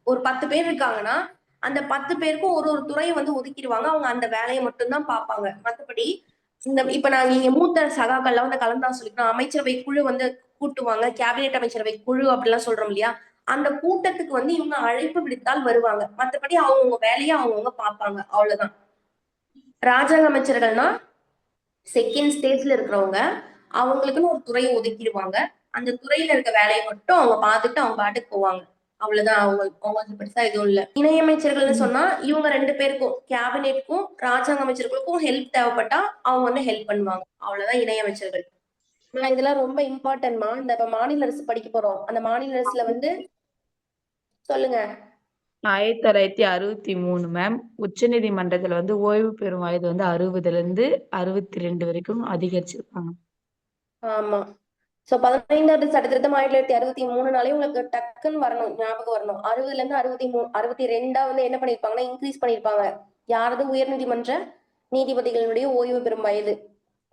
ஒரு 10 பேர் இருக்காங்கன்னா அந்த 10 பேருக்கும் ஒரு ஒரு துறையை வந்து ஒதுக்கிடுவாங்க. அவங்க அந்த வேலையை மட்டும்தான் பார்ப்பாங்க. மற்றபடி இப்ப நாங்க இங்க மூத்த சகாக்கள்லாம் வந்து கலந்தா சொல்லிக்கிறோம். அமைச்சரவை குழு வந்து கூட்டுவாங்க, கேபினெட் அமைச்சரவை குழு அப்படிலாம் சொல்றோம் இல்லையா, அந்த கூட்டத்துக்கு வந்து இவங்க அழைப்பு விடுத்தால் வருவாங்க. மத்தபடி அவங்கவுங்க வேலையை அவங்கவுங்க பார்ப்பாங்க. அவ்வளவுதான். ராஜாங்க அமைச்சர்கள்னா செகண்ட் ஸ்டேஜ்ல இருக்கிறவங்க, அவங்களுக்குன்னு ஒரு துறையை ஒதுக்கிடுவாங்க. அந்த துறையில இருக்க வேலையை மட்டும் அவங்க பார்த்துட்டு அவங்க பாட்டுக்கு போவாங்க. அவ்வளவுதான். அவங்களுக்கு பெருசா எதுவும் இல்ல. இணையமைச்சர்கள்னு சொன்னா இவங்க 2 பேருக்கும், கேபினெட்க்கும் ராஜாங்க அமைச்சர்களுக்கும் ஹெல்ப் தேவைப்பட்டா அவங்க வந்து ஹெல்ப் பண்ணுவாங்க. அவ்வளவுதான் இணையமைச்சர்கள். இதெல்லாம் ரொம்ப இம்பார்ட்டன்ட்மா. இந்த இப்ப மாநில அரசு படிக்க போறோம். அந்த மாநில அரசுல வந்து சொல்லுங்க. 1963 மேம். உச்சநீதிமன்றத்துல வந்து ஓய்வு பெறும் வயது வந்து 60ல இருந்து 62 வரைக்கும் அதிகரிச்சிருக்காங்க. ஆமா. சோ 15வது சட்ட திருத்தம் 1963 உங்களுக்கு டக்குன்னு வரணும், ஞாபகம் வரணும். 60ல இருந்து 62 வந்து என்ன பண்ணிருப்பாங்கன்னா இன்க்ரீஸ் பண்ணிருப்பாங்க. யாரது? உயர்நீதிமன்ற நீதிபதிகளுடைய ஓய்வு பெறும் வயது.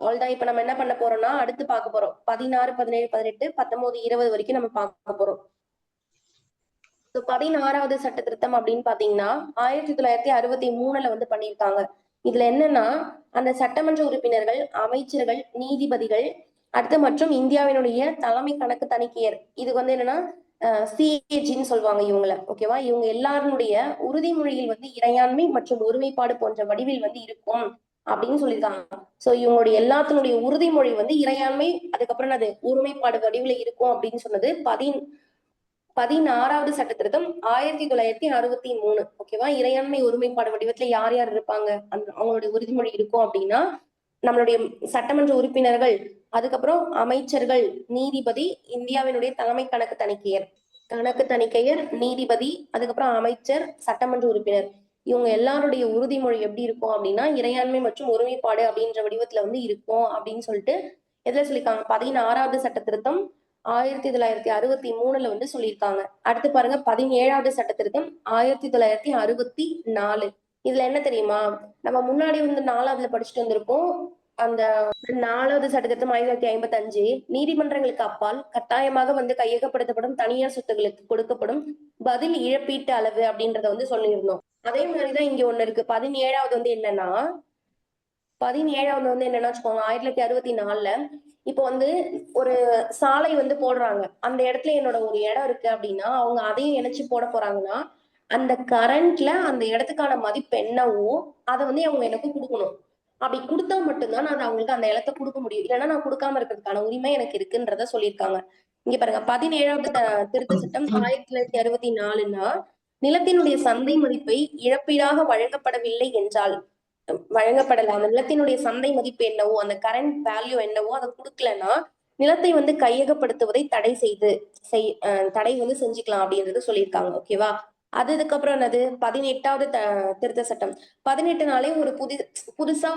அவ்வளவுதான். இப்ப நம்ம என்ன பண்ண போறோம்னா அடுத்து பார்க்க போறோம். 16, 17, 18, 19, 20 வரைக்கும் நம்ம பார்க்க போறோம். 16வது சட்ட திருத்தம் அப்படின்னு பாத்தீங்கன்னா 1963 வந்து பண்ணியிருக்காங்க. இதுல என்னன்னா அந்த சட்டமன்ற உறுப்பினர்கள், அமைச்சர்கள், நீதிபதிகள், அடுத்து மற்றும் இந்தியாவினுடைய தலைமை கணக்கு தணிக்கையர், இது வந்து என்னன்னா சிஏஜின்னு சொல்லுவாங்க இவங்கள. ஓகேவா? இவங்க எல்லாருடைய உறுதிமொழியில் வந்து இறையாண்மை மற்றும் ஒருமைப்பாடு போன்ற வடிவில் வந்து இருக்கும் அப்படின்னு சொல்லியிருக்காங்க. சோ இவங்களுடைய எல்லாத்தினுடைய உறுதிமொழி வந்து இறையாண்மை, அதுக்கப்புறம் அது ஒருமைப்பாடு வடிவில் இருக்கும் அப்படின்னு சொன்னது 16வது சட்ட திருத்தம் 1963. ஓகேவா? இறையாண்மை ஒருமைப்பாடு வடிவத்துல யார் யார் இருப்பாங்க, அவங்களுடைய உறுதிமொழி இருக்கும் அப்படின்னா நம்மளுடைய சட்டமன்ற உறுப்பினர்கள், அதுக்கப்புறம் அமைச்சர்கள், நீதிபதி, இந்தியாவினுடைய தலைமை கணக்கு தணிக்கையர், நீதிபதி, அதுக்கப்புறம் அமைச்சர், சட்டமன்ற உறுப்பினர், இவங்க எல்லாருடைய உறுதிமொழி எப்படி இருக்கும் அப்படின்னா இறையாண்மை மற்றும் ஒருமைப்பாடு அப்படின்ற வடிவத்துல வந்து இருக்கும் அப்படின்னு சொல்லிட்டு எதுல சொல்லியிருக்காங்க? 16வது சட்ட திருத்தம் 1963 வந்து சொல்லியிருக்காங்க. அடுத்து பாருங்க 17வது சட்ட திருத்தம் 1964. இதுல என்ன தெரியுமா, நம்ம முன்னாடி வந்து 4வதுல படிச்சுட்டு வந்திருக்கோம். அந்த 4வது சட்ட திருத்தம் 1955 நீதிமன்றங்களுக்கு அப்பால் கட்டாயமாக வந்து கையகப்படுத்தப்படும் தனியார் சொத்துக்களுக்கு கொடுக்கப்படும் பதில் இழப்பீட்டு அளவு அப்படின்றத வந்து சொல்லியிருந்தோம். அதே மாதிரிதான் இங்க ஒண்ணு இருக்கு. 17வது வந்து என்னன்னா 17வது வந்து என்னன்னா வச்சுக்கோங்க, 1964 இப்போ வந்து ஒரு சாலை வந்து போடுறாங்க. அந்த இடத்துல என்னோட ஒரு இடம் இருக்கு அப்படின்னா அவங்க அதையும் இணைச்சு போட போறாங்கன்னா அந்த கரண்ட்ல அந்த இடத்துக்கான மதிப்பு என்னவோ அதை வந்து அவங்க எனக்கு கொடுக்கணும். அப்படி கொடுத்தா மட்டும்தான் நான் அவங்களுக்கு அந்த இடத்த கொடுக்க முடியும். இல்லைன்னா நான் கொடுக்காம இருக்கிறதுக்கான உரிமை எனக்கு இருக்குன்றத சொல்லியிருக்காங்க. இங்க பாருங்க 17வது திருத்த சட்டம் 1964ன்னா நிலத்தினுடைய சந்தை மதிப்பை இழப்பீடாக வழங்கப்படவில்லை என்றால் வழங்கப்படல அந்த நிலத்தினுடைய சந்தை மதிப்பு என்னவோ அந்த கரண்ட் வேல்யூ என்னவோ அதை கொடுக்கலன்னா நிலத்தை வந்து கையகப்படுத்துவதை தடை வந்து செஞ்சுக்கலாம் அப்படின்றது சொல்லியிருக்காங்க. ஓகேவா. அதுக்கப்புறம் என்னது 18வது திருத்த சட்டம். 18 நாளே ஒரு புதுசா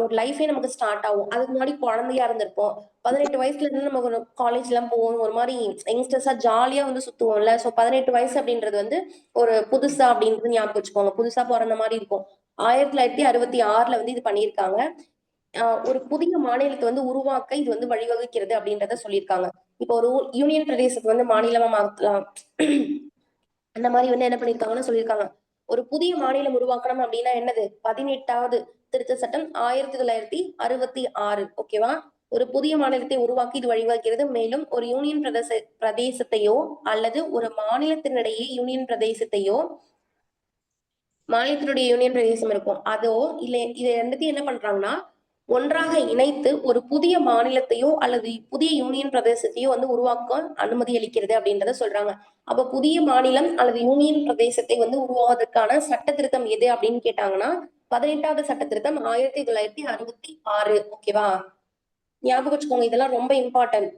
ஒரு லைஃபே நமக்கு ஸ்டார்ட் ஆகும். அதுக்கு முன்னாடி குழந்தையா இருந்திருப்போம். 18 வயசுல இருந்து நம்ம ஒரு காலேஜ் எல்லாம் போவோம். ஒரு மாதிரி யங்ஸ்டர்ஸா ஜாலியா வந்து சுத்துவோம்ல. சோ 18 வயசு அப்படின்றது வந்து ஒரு புதுசா அப்படின்றது ஞாபகம் வச்சுக்கோங்க. புதுசா பிறந்த மாதிரி இருக்கும். 1966 வந்து இது பண்ணியிருக்காங்க. ஒரு புதிய மாநிலத்தை வந்து உருவாக்க இது வந்து வழிவகுக்கிறது அப்படின்றத சொல்லியிருக்காங்க. இப்போ ஒரு யூனியன் பிரதேசத்தை வந்து மாநிலமா மாத்தலாம். அந்த மாதிரி வந்து என்ன பண்ணிருக்காங்கன்னு சொல்லியிருக்காங்க. ஒரு புதிய மாநிலம் உருவாக்கணும் அப்படின்னா என்னது 18வது திருத்த சட்டம் 1966. ஓகேவா. ஒரு புதிய மாநிலத்தை உருவாக்கி இது வழிவகுக்கிறது. மேலும் ஒரு யூனியன் பிரதேசத்தையோ அல்லது ஒரு மாநிலத்தினிடையே யூனியன் பிரதேசத்தையோ மாநிலத்தினுடைய யூனியன் பிரதேசம் இருக்கும் அதோ இல்ல இதை ரெண்டுத்தையும் என்ன பண்றாங்கன்னா ஒன்றாக இணைத்து ஒரு புதிய மாநிலத்தையோ அல்லது புதிய யூனியன் பிரதேசத்தையோ வந்து உருவாக்க அனுமதி அளிக்கிறது அப்படின்றத சொல்றாங்க. அப்ப புதிய மாநிலம் அல்லது யூனியன் பிரதேசத்தை வந்து உருவாவதற்கான சட்ட திருத்தம் எது அப்படின்னு கேட்டாங்கன்னா 18வது சட்ட திருத்தம் 1966. ஓகேவா. ஞாபகம் வச்சுக்கோங்க, இதெல்லாம் ரொம்ப இம்பார்ட்டன்ட்.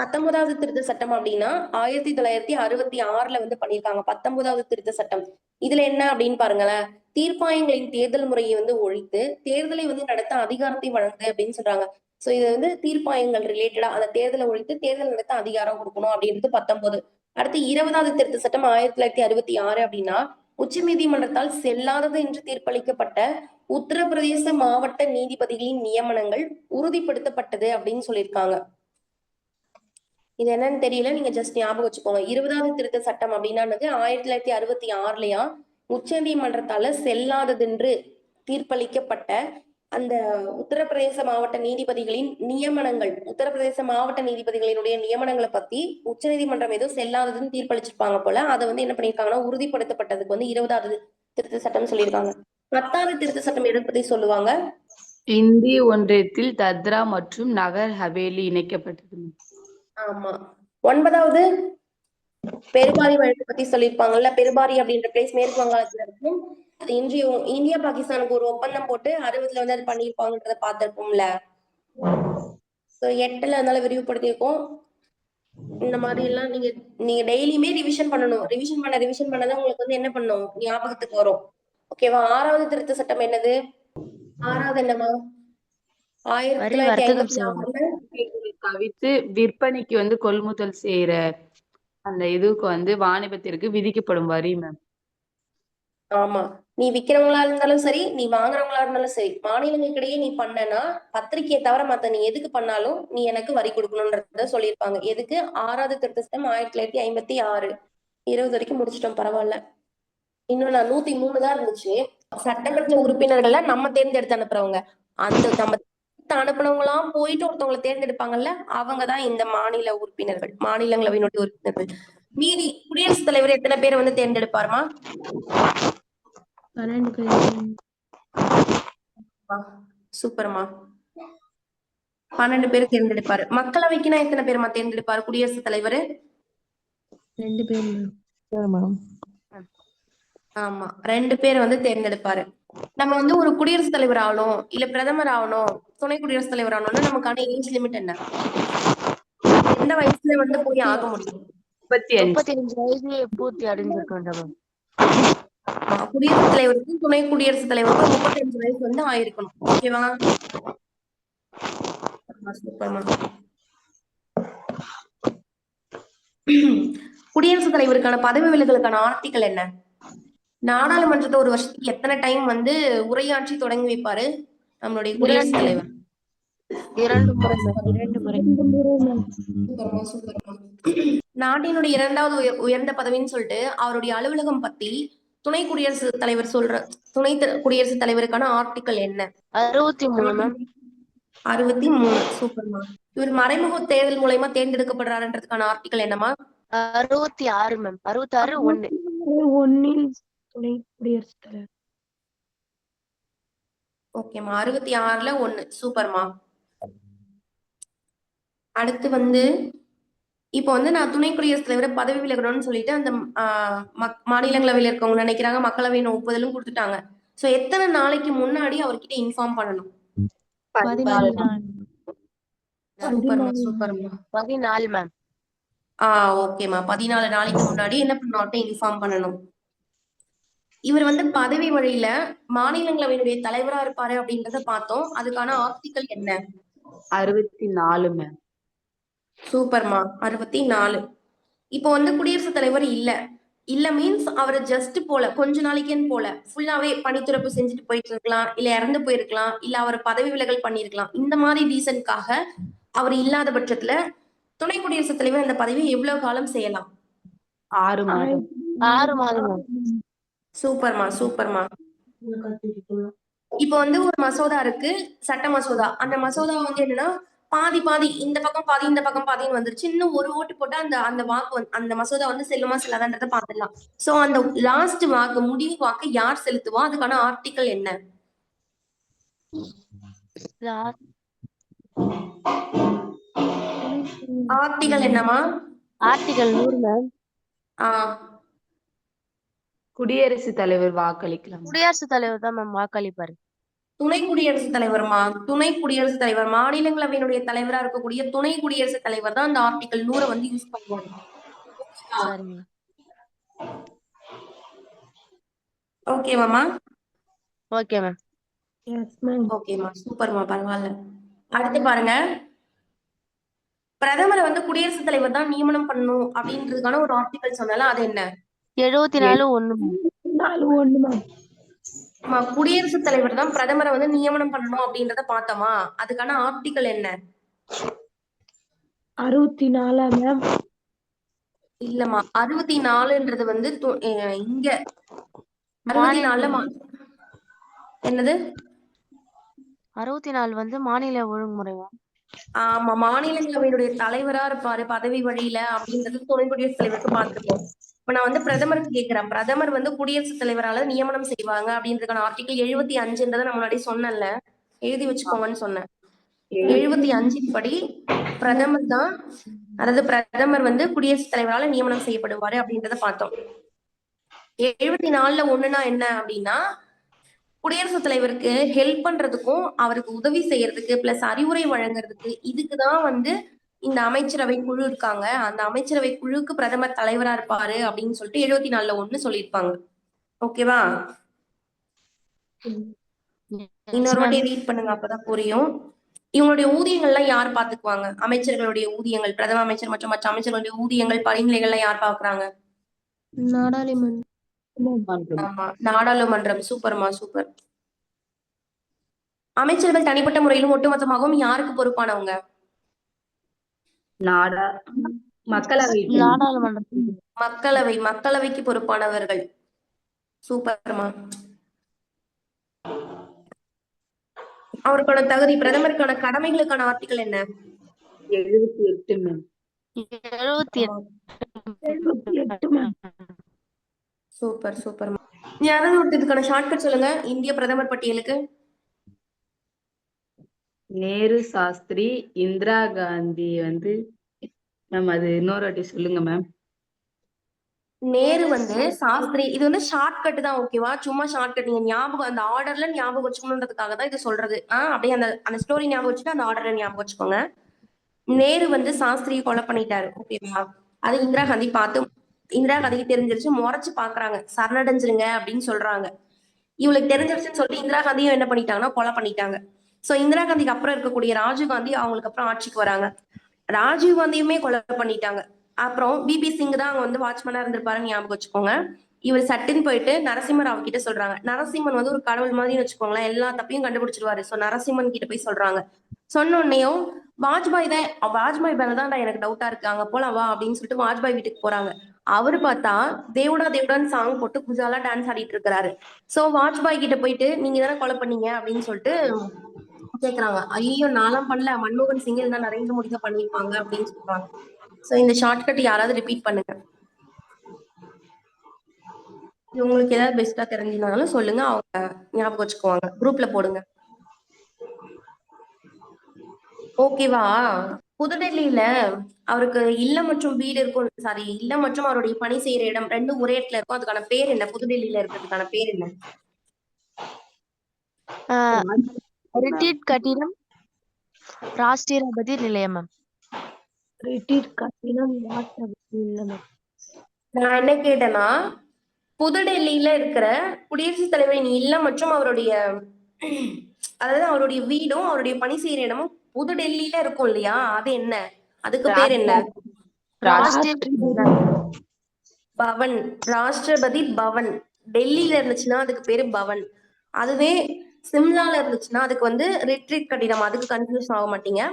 19வது திருத்த சட்டம் அப்படின்னா 1966 வந்து பண்ணியிருக்காங்க. 19வது திருத்த சட்டம் இதுல என்ன அப்படின்னு பாருங்களேன். தீர்ப்பாயங்களின் தேர்தல் முறையை வந்து ஒழித்து தேர்தலை வந்து நடத்த அதிகாரத்தை வழங்குது அப்படின்னு சொல்றாங்க. சோ இது வந்து தீர்ப்பாயங்கள் ரிலேட்டடா அந்த தேர்தலை ஒழித்து தேர்தல் நடத்த அதிகாரம் கொடுக்கணும் அப்படின்றது 19. அடுத்து 20வது திருத்த சட்டம் 1966 அப்படின்னா உச்ச நீதிமன்றத்தால் செல்லாதது என்று தீர்ப்பளிக்கப்பட்ட உத்தரப்பிரதேச மாவட்ட நீதிபதிகளின் நியமனங்கள் உறுதிப்படுத்தப்பட்டது அப்படின்னு சொல்லியிருக்காங்க. இது என்னன்னு தெரியல, நீங்க ஜஸ்ட் ஞாபகம் வச்சுக்கோங்க. 20வது திருத்த சட்டம் அப்படின்னா 1966லயா உச்ச நீதிமன்றத்தால செல்லாததென்று தீர்ப்பளிக்கப்பட்ட அந்த உத்தரப்பிரதேச மாவட்ட நீதிபதிகளின் நியமனங்கள், உத்தரப்பிரதேச மாவட்ட நீதிபதிகளினுடைய நியமனங்களை பத்தி உச்ச நீதிமன்றம் ஏதோ செல்லாததுன்னு தீர்ப்பளிச்சிருப்பாங்க போல. அதை வந்து என்ன பண்ணிருக்காங்கன்னா உறுதிப்படுத்தப்பட்டதுக்கு வந்து 20வது திருத்த சட்டம் சொல்லியிருக்காங்க. 10வது திருத்த சட்டம் எதை பத்தி சொல்லுவாங்க? இந்திய ஒன்றியத்தில் தத்ரா மற்றும் நகர் ஹவேலி இணைக்கப்பட்டது. ஆமா. 9வது பெருபாரி வழக்கு பத்தி சொல்லியிருப்பாங்கல்ல. பெருபாரி அப்படின்ற பிளேஸ் மேற்கு வங்காளத்துல இருக்கும். அது இந்தியா பாகிஸ்தானுக்கு ஒரு ஒப்பந்தம் போட்டு 60ல வந்து அது பண்ணிருப்பாங்கன்றத பார்த்திருப்போம்ல. 8ல அதனால விரிவுபடுத்தியிருக்கோம். இந்த மாதிரி எல்லாம் நீங்க டெய்லியுமே ரிவிஷன் பண்ணணும். ரிவிஷன் பண்ணதான் உங்களுக்கு வந்து என்ன பண்ணும் ஞாபகத்துக்கு வரும். ஓகேவா. 6வது திருத்த சட்டம் என்னது? 6வது என்னமா 1956 தவிர்த்து விற்பனைக்கு வந்து கொள்முதல் செய்யற அந்த இதுக்கு வந்து வாணிபத்திற்கு விதிக்கப்படும் வரி மேம். ஆமா. நீ விக்கிறவங்களா இருந்தாலும் சரி, நீ வாங்குறவங்களா இருந்தாலும் சரி, மாநிலங்களுக்கிடையே நீ பண்ணனா பத்திரிக்கையை தவிர மத்த நீ எதுக்கு பண்ணாலும் நீ எனக்கு வரி கொடுக்கணும்ன்றத சொல்லியிருப்பாங்க. எதுக்கு? 6வது திருத்த சட்டம் 1956. 20 வரைக்கும் முடிச்சிட்டோம். பரவாயில்ல. இன்னும் நான் 103 தான் இருந்துச்சு. சட்டமன்ற உறுப்பினர்கள்ல நம்ம தேர்ந்தெடுத்து அனுப்புறவங்க. அந்த நம்ம அனுப்புனவங்களாம் போயிட்டு ஒருத்தவங்களை தேர்ந்தெடுப்பாங்கல்ல, அவங்கதான் இந்த மாநில உறுப்பினர்கள், மாநிலங்களவையினுடைய உறுப்பினர்கள். மீதி குடியரசுத் தலைவர் எத்தனை பேரை வந்து தேர்ந்தெடுப்பாருமா? 12 பேர். சூப்பர்மா. 12 பேர் தேர்ந்தெடுப்பாரு. மக்களவைக்குன்னா எத்தனை பேருமா தேர்ந்தெடுப்பாரு குடியரசுத் தலைவர்? 2 பேர் மேம். ஆமா, 2 பேர் வந்து தேர்ந்தெடுப்பாரு. நம்ம வந்து ஒரு குடியரசுத் தலைவர் ஆகணும், இல்ல பிரதமர் ஆகணும், துணை குடியரசுத் தலைவர் ஆகணும்னா நமக்கான ஏஜ் லிமிட் என்ன? எந்த வயசுல வந்து போய் ஆக முடியும்? 35 வயசு பூர்த்தி அடைஞ்சிருக்கோம். குடியரசுத் தலைவருக்கும் துணை குடியரசுத் தலைவருக்கும் 35 வயசு வந்து ஆயிருக்கணும். ஓகேவா. சூப்பர்மா. குடியரசுத் தலைவருக்கான பதவி விலகலுக்கான ஆர்டிகல் என்ன? நாடாளுமன்றத்தை ஒரு வருஷத்துக்கு எத்தனை டைம் வந்து உரையாற்றி தொடங்கி வைப்பாரு நம்மளுடைய குடியரசுத் தலைவர்? 2 முறை மேம். 2 முறை. சூப்பர்மா, சூப்பர்மா. நாட்டினுடைய இரண்டாவது உயர்ந்த பதவின்னு சொல்லிட்டு அவருடைய அலுவலகம் பத்தி துணை குடியரசுத் தலைவர் சொல்ற குடியரசுத் தலைவருக்கான ஆர்டிகல் என்ன? 63 மேம். 63. சூப்பர்மா. இவர் மறைமுக தேர்தல் மூலமா தேர்ந்தெடுக்கப்படுறாருன்றதுக்கான ஆர்டிகல் என்னமா? 66 மேம். 66 1. 1 துணை குடியரசுத் தலைவர். ஓகேமா, 66ல 1. சூப்பர்மா. அடுத்து வந்து இப்போ வந்து நான் துணை குடியரசுத் தலைவரை பதவி விலகணும்னு சொல்லிட்டு அந்த மாநிலங்களவையில் இருக்கவங்க நினைக்கிறாங்க, மக்களவையின் ஒப்புதலும் கொடுத்துட்டாங்க. சோ எத்தனை நாளைக்கு முன்னாடி அவர்கிட்ட இன்ஃபார்ம் பண்ணணும்? 14 நாள். சூப்பர்மா, சூப்பர்மா. 14 மேம். ஓகேமா, 14 நாளைக்கு முன்னாடி என்ன பண்ணணும்? இன்ஃபார்ம் பண்ணணும். இவர் வந்து பதவி வழியில மாநிலங்களவையினுடைய தலைவரா இருப்பாரு அப்படின்றத பார்த்தோம். அதுக்கான ஆர்டிகல் என்ன? 64 மேம். சூப்பர்மா, 64. இப்போ வந்து குடியரசுத் தலைவர் இல்ல மீன்ஸ் அவர் ஜஸ்ட் போல கொஞ்ச நாளைக்குன்னு போல ஃபுல்லாவே பணித்துறப்பு செஞ்சுட்டு போயிட்டு இருக்கலாம், இல்ல இறந்து போயிருக்கலாம், இல்ல அவர் பதவி விலகல் பண்ணிருக்கலாம். இந்த மாதிரி ரீசனுக்காக அவர் இல்லாத பட்சத்துல துணை குடியரசுத் தலைவர் அந்த பதவியை எவ்வளவு காலம் செய்யலாம்? 6 மாதம். 6 மாதம் மேம். சூப்பர்மா, சூப்பர்மா. இப்போ வந்து ஒரு மசோதா இருக்கு, சட்ட மசோதா. அந்த மசோதா வந்து என்னன்னா பாதி பாதி இந்த பக்கம் பாதி இந்த பக்கம் பாதின்னு வந்துருச்சு. இன்னும் ஒரு ஓட்டு போட்டா அந்த அந்த வாக்கு அந்த மசோதா வந்து செல்லுமா செல்லாதான்றத பாத்துடலாம். சோ அந்த லாஸ்ட் வாக்கு, முடிவு வாக்கு யார் செலுத்துவா? அதுக்கான ஆர்டிகல் என்ன? ஆர்டிகல் என்னமா? Article 100 ma'am. குடியரசுத் தலைவர் வாக்களிக்கலாம். குடியரசுத் தலைவர் தான் மேம் வாக்களிப்பாரு. துணை குடியரசுத் தலைவர்மா, துணை குடியரசுத் தலைவர், மாநிலங்களவையினுடைய தலைவரா இருக்கக்கூடிய துணை குடியரசுத் தலைவர் தான் அந்த ஆர்டிகல் 100 வந்து யூஸ் பண்ணுவாங்க. சரிங்க. ஓகேவாமா? Okay ma'am. Yes ma'am. ஓகேமா, சூப்பர்மா, பரவாயில்ல. அடுத்து பாருங்க, பிரதமரை வந்து குடியரசுத் தலைவர் தான் நியமனம் பண்ணணும் அப்படின்றதுக்கான ஒரு ஆர்டிகல் சொன்னால அது என்ன? 74 1 மேம். 4 1 மேம். குடியரசுத் தலைவர் தான் பிரதமரை வந்து நியமனம் பண்ணணும் அப்படின்றத பார்த்தோமா? அதுக்கான ஆர்டிகல் என்ன? 64 மேம். இல்லம்மா, 64ன்றது வந்து இங்க 64ல என்னது? 64 வந்து மாநில ஒழுங்குமுறை மேம். ஆமா, மாநிலங்களவையினுடைய தலைவரா இருப்பாரு பதவி வழியில அப்படின்றது துணை குடியரசுத் தலைவருக்கு பார்த்திருக்கோம். இப்ப நான் வந்து பிரதமருக்கு கேட்கிறேன், பிரதமர் வந்து குடியரசுத் தலைவரால நியமனம் செய்வாங்க அப்படின்றதுக்கான ஆர்டிகல் 75ன்றதை நான் முன்னாடி சொன்னேன்ல, எழுதி வச்சுக்கோங்கன்னு சொன்னேன். 75 படி பிரதமர் தான், அதாவது பிரதமர் வந்து குடியரசுத் தலைவரால நியமனம் செய்யப்படுவாரு அப்படின்றத பார்த்தோம். 74ல 1னா என்ன அப்படின்னா, குடியரசுத் தலைவருக்கு ஹெல்ப் பண்றதுக்கும் அவருக்கு உதவி செய்யறதுக்கு பிளஸ் அறிவுரை வழங்குறதுக்கு இதுக்குதான் வந்து இந்த அமைச்சரவை குழு இருக்காங்க. அந்த அமைச்சரவை குழுக்கு பிரதமர் தலைவரா இருப்பாரு அப்படின்னு சொல்லிட்டு 74ல 1 சொல்லியிருப்பாங்க. ஓகேவா? இன்னொரு வாட்டி ரீட் பண்ணுங்க, அப்பதான் புரியும். இவங்களுடைய ஊதியங்கள்லாம் யார் பாத்துக்குவாங்க? அமைச்சர்களுடைய ஊதியங்கள், பிரதம அமைச்சர் மற்றும் மற்ற அமைச்சர்களுடைய ஊதியங்கள், பணிநிலைகள்லாம் யார் பாக்குறாங்க? நாடாளுமன்றம். ஆமா, நாடாளுமன்றம். சூப்பர்மா, சூப்பர். அமைச்சர்கள் தனிப்பட்ட முறையிலும் ஒட்டுமொத்தமாகவும் யாருக்கு பொறுப்பானவங்க? மக்களவை. நாடாளுமன்றத்துக்கு. மக்களவைக்கு பொறுப்பானவர்கள். சூப்பர்மா. அவருக்கான தகுதி, பிரதமருக்கான கடமைகளுக்கான ஆர்டிகல் என்ன? 78 மேம். 78 மேம். Super, super. யாராவது ஒருத்தருக்கான ஷார்ட்கட் சொல்லுங்க இந்திய பிரதமர் பட்டியலுக்கு. நேரு, சாஸ்திரி, இந்திரா காந்தி வந்து மேம் அது இன்னொரு வாட்டி சொல்லுங்க மேம். நேரு வந்து சாஸ்திரி, இது வந்து ஷார்ட்கட் தான். ஓகேவா? சும்மா ஷார்ட்கட், நீங்க ஞாபகம் அந்த ஆர்டர்ல ஞாபகம் வச்சுக்கணுன்றதுக்காக தான் இது சொல்றது. அப்படியே அந்த ஸ்டோரி ஞாபகம் வச்சுட்டு அந்த ஆர்டரை ஞாபகம் வச்சுக்கோங்க. நேரு வந்து சாஸ்திரியை கொலை பண்ணிட்டாரு. ஓகேவா? அது இந்திரா காந்தி இந்திரா காந்திக்கு தெரிஞ்சிருச்சு, முறைச்சு பாக்குறாங்க, சரணடைஞ்சிருங்க அப்படின்னு சொல்றாங்க. இவளுக்கு தெரிஞ்சிருச்சுன்னு சொல்லிட்டு இந்திரா காந்தியும் என்ன பண்ணிட்டாங்கன்னா கொலை பண்ணிட்டாங்க. சோ இந்திரா காந்திக்கு அப்புறம் இருக்கக்கூடிய ராஜீவ் காந்தி அவங்களுக்கு அப்புறம் ஆட்சிக்கு வராங்க. ராஜீவ் காந்தியுமே கொலை பண்ணிட்டாங்க. அப்புறம் பிபி சிங் தான் அங்க வந்து வாட்ச்மேனா இருந்திருப்பாருன்னு ஞாபகம் வச்சுக்கோங்க. இவர் சட்டுன்னு போயிட்டு நரசிம்மராவ் கிட்ட சொல்றாங்க. நரசிம்மன் வந்து ஒரு கடவுள் மாதிரின்னு வச்சுக்கோங்களேன். எல்லா தப்பையும் கண்டுபிடிச்சிருவாரு. சோ நரசிம்மன் கிட்ட போய் சொல்றாங்க. சொன்ன உடனேயும் வாஜ்பாய் மேலதான் எனக்கு டவுட்டா இருக்கு, அங்க போலாம் வா அப்படின்னு சொல்லிட்டு வாஜ்பாய் வீட்டுக்கு போறாங்க. அவரு பார்த்தா தேவடா தேவடான்னு சாங் போட்டு குஜாலா டான்ஸ் ஆடிட்டு இருக்கிறாரு. சோ வாஜ்பாய் கிட்ட போயிட்டு நீங்க தானே கொலை பண்ணீங்க அப்படின்னு சொல்லிட்டு கேக்குறாங்க. ஐயோ நான்லாம் பண்ணல, மன்மோகன் சிங் இல்ல நரேந்திர மோடி தான் பண்ணிருப்பாங்க அப்படின்னு சொல்றாங்க. சோ இந்த ஷார்ட்கட் யாராவது ரிப்பீட் பண்ணுங்க. இது உங்களுக்கு ஏதாவது பெஸ்டா தெரிஞ்சிருந்தாலும் சொல்லுங்க, அவங்க ஞாபகம் வச்சுக்குவாங்க. குரூப்ல போடுங்க. ஓகேவா? புதுடெல்லியில அவருக்கு இல்லம் மற்றும் வீடு இருக்கும். சாரி, இல்லம் மற்றும் அவருடைய பணி செய்யற இடம் ரெண்டும் ஒரே இடத்துல இருக்கும். அதுக்கான பேர் என்ன? புதுடெல்லியில இருக்கிறதுக்கான பேர் என்ன? ரிட்ரீட் கட்டிடம் ராஷ்டிரபதி நிலையம் மேம். ரிட்ரீட் கட்டிடம் ராஷ்டிரபதி இல்ல மேம். நான் என்ன கேட்டேன்னா, புதுடெல்லியில இருக்கிற குடியரசுத் தலைவரின் இல்லம் மற்றும் அவருடைய அதாவது அவருடைய வீடும் அவருடைய பணி செய்யற இடமும் புதுடெல்லியில இருக்கும் இல்லையா, அது என்ன? அதுக்கு பேர் என்ன? பவன். ராஷ்டிரபதி பவன். டெல்லியில இருந்துச்சுன்னா அதுக்கு பேரு பவன். அதுவே சிம்லால இருந்துச்சுன்னா அதுக்கு வந்து ரிட்ரீட் கட்டிடம். அதுக்கு கன்ஃபியூஸ் ஆக மாட்டீங்க.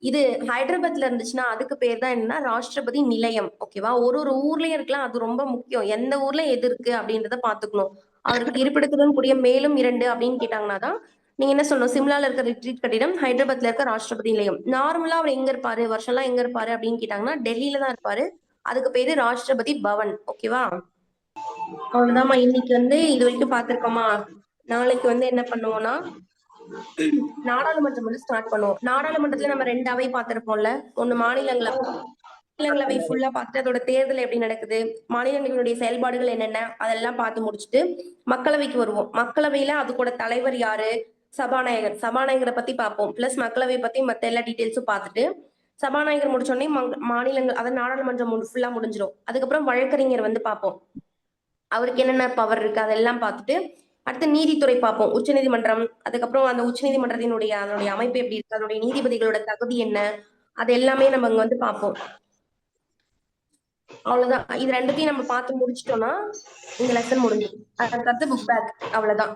இது ஹைதராபாத்ல இருந்துச்சுன்னா அதுக்கு பேர் தான் என்னன்னா ராஷ்டிரபதி நிலையம். ஓகேவா? ஒரு ஒரு ஊர்லயும் இருக்கலாம், அது ரொம்ப முக்கியம். எந்த ஊர்ல எது இருக்கு அப்படின்றத பாத்துக்கணும். அவருக்கு இருப்பிடத்துடன் கூடிய மேலும் 2 அப்படின்னு கேட்டாங்கன்னா தான் நீங்க என்ன சொல்லணும்? சிம்லால இருக்க ரிட்ரீட் கட்டிடம், ஹைதராபாத்ல இருக்க ராஷ்டிரபதி நிலையம். நார்மலா அவர் எங்க இருப்பாரு, வருஷம்லாம் எங்க இருப்பாரு அப்படின்னு கேட்டாங்கன்னா டெல்லியில தான் இருப்பாரு. அதுக்கு பேரு ராஷ்டிரபதி பவன். ஓகேவா? அவ்வளவுதாம்மா. இன்னைக்கு வந்து இது வரைக்கும் பாத்திருக்கோமா? நாளைக்கு வந்து என்ன பண்ணுவோம்னா நாடாளுமன்றம் வந்து ஸ்டார்ட் பண்ணுவோம். நாடாளுமன்றத்துல நம்ம 2 அவை பார்த்திருப்போம்ல. ஒண்ணு மாநிலங்களவை ஃபுல்லா பார்த்துட்டு அதோட தேர்தல் எப்படி நடக்குது, மாநிலங்களுடைய செயல்பாடுகள் என்னென்ன, அதெல்லாம் பார்த்து முடிச்சுட்டு மக்களவைக்கு வருவோம். மக்களவையில அதுக்கூட தலைவர் யாரு, சபாநாயகரை பத்தி பார்ப்போம். பிளஸ் மக்களவை பத்தி மத்த எல்லா டீடைல்ஸும் பார்த்துட்டு சபாநாயகர் முடிச்சோடனே மாநிலங்கள் அதாவது நாடாளுமன்றம் ஃபுல்லா முடிஞ்சிடும். அதுக்கப்புறம் வழக்கறிஞர் வந்து பார்ப்போம். அவருக்கு என்னென்ன பவர் இருக்கு அதெல்லாம் பார்த்துட்டு அடுத்து நீதித்துறை பார்ப்போம். உச்சநீதிமன்றம், அதுக்கப்புறம் அந்த உச்சநீதிமன்றத்தினுடைய அதனுடைய அமைப்பு எப்படி இருக்கு, அதனுடைய நீதிபதிகளோட தகுதி என்ன, அது எல்லாமே நம்ம இங்க வந்து பார்ப்போம். அவ்வளவுதான். இது ரெண்டுத்தையும் நம்ம பார்த்து முடிச்சிட்டோம்னா இந்த லெசன் முடிஞ்சிடும். அதுக்கடுத்து புக் பேக். அவ்வளவுதான்.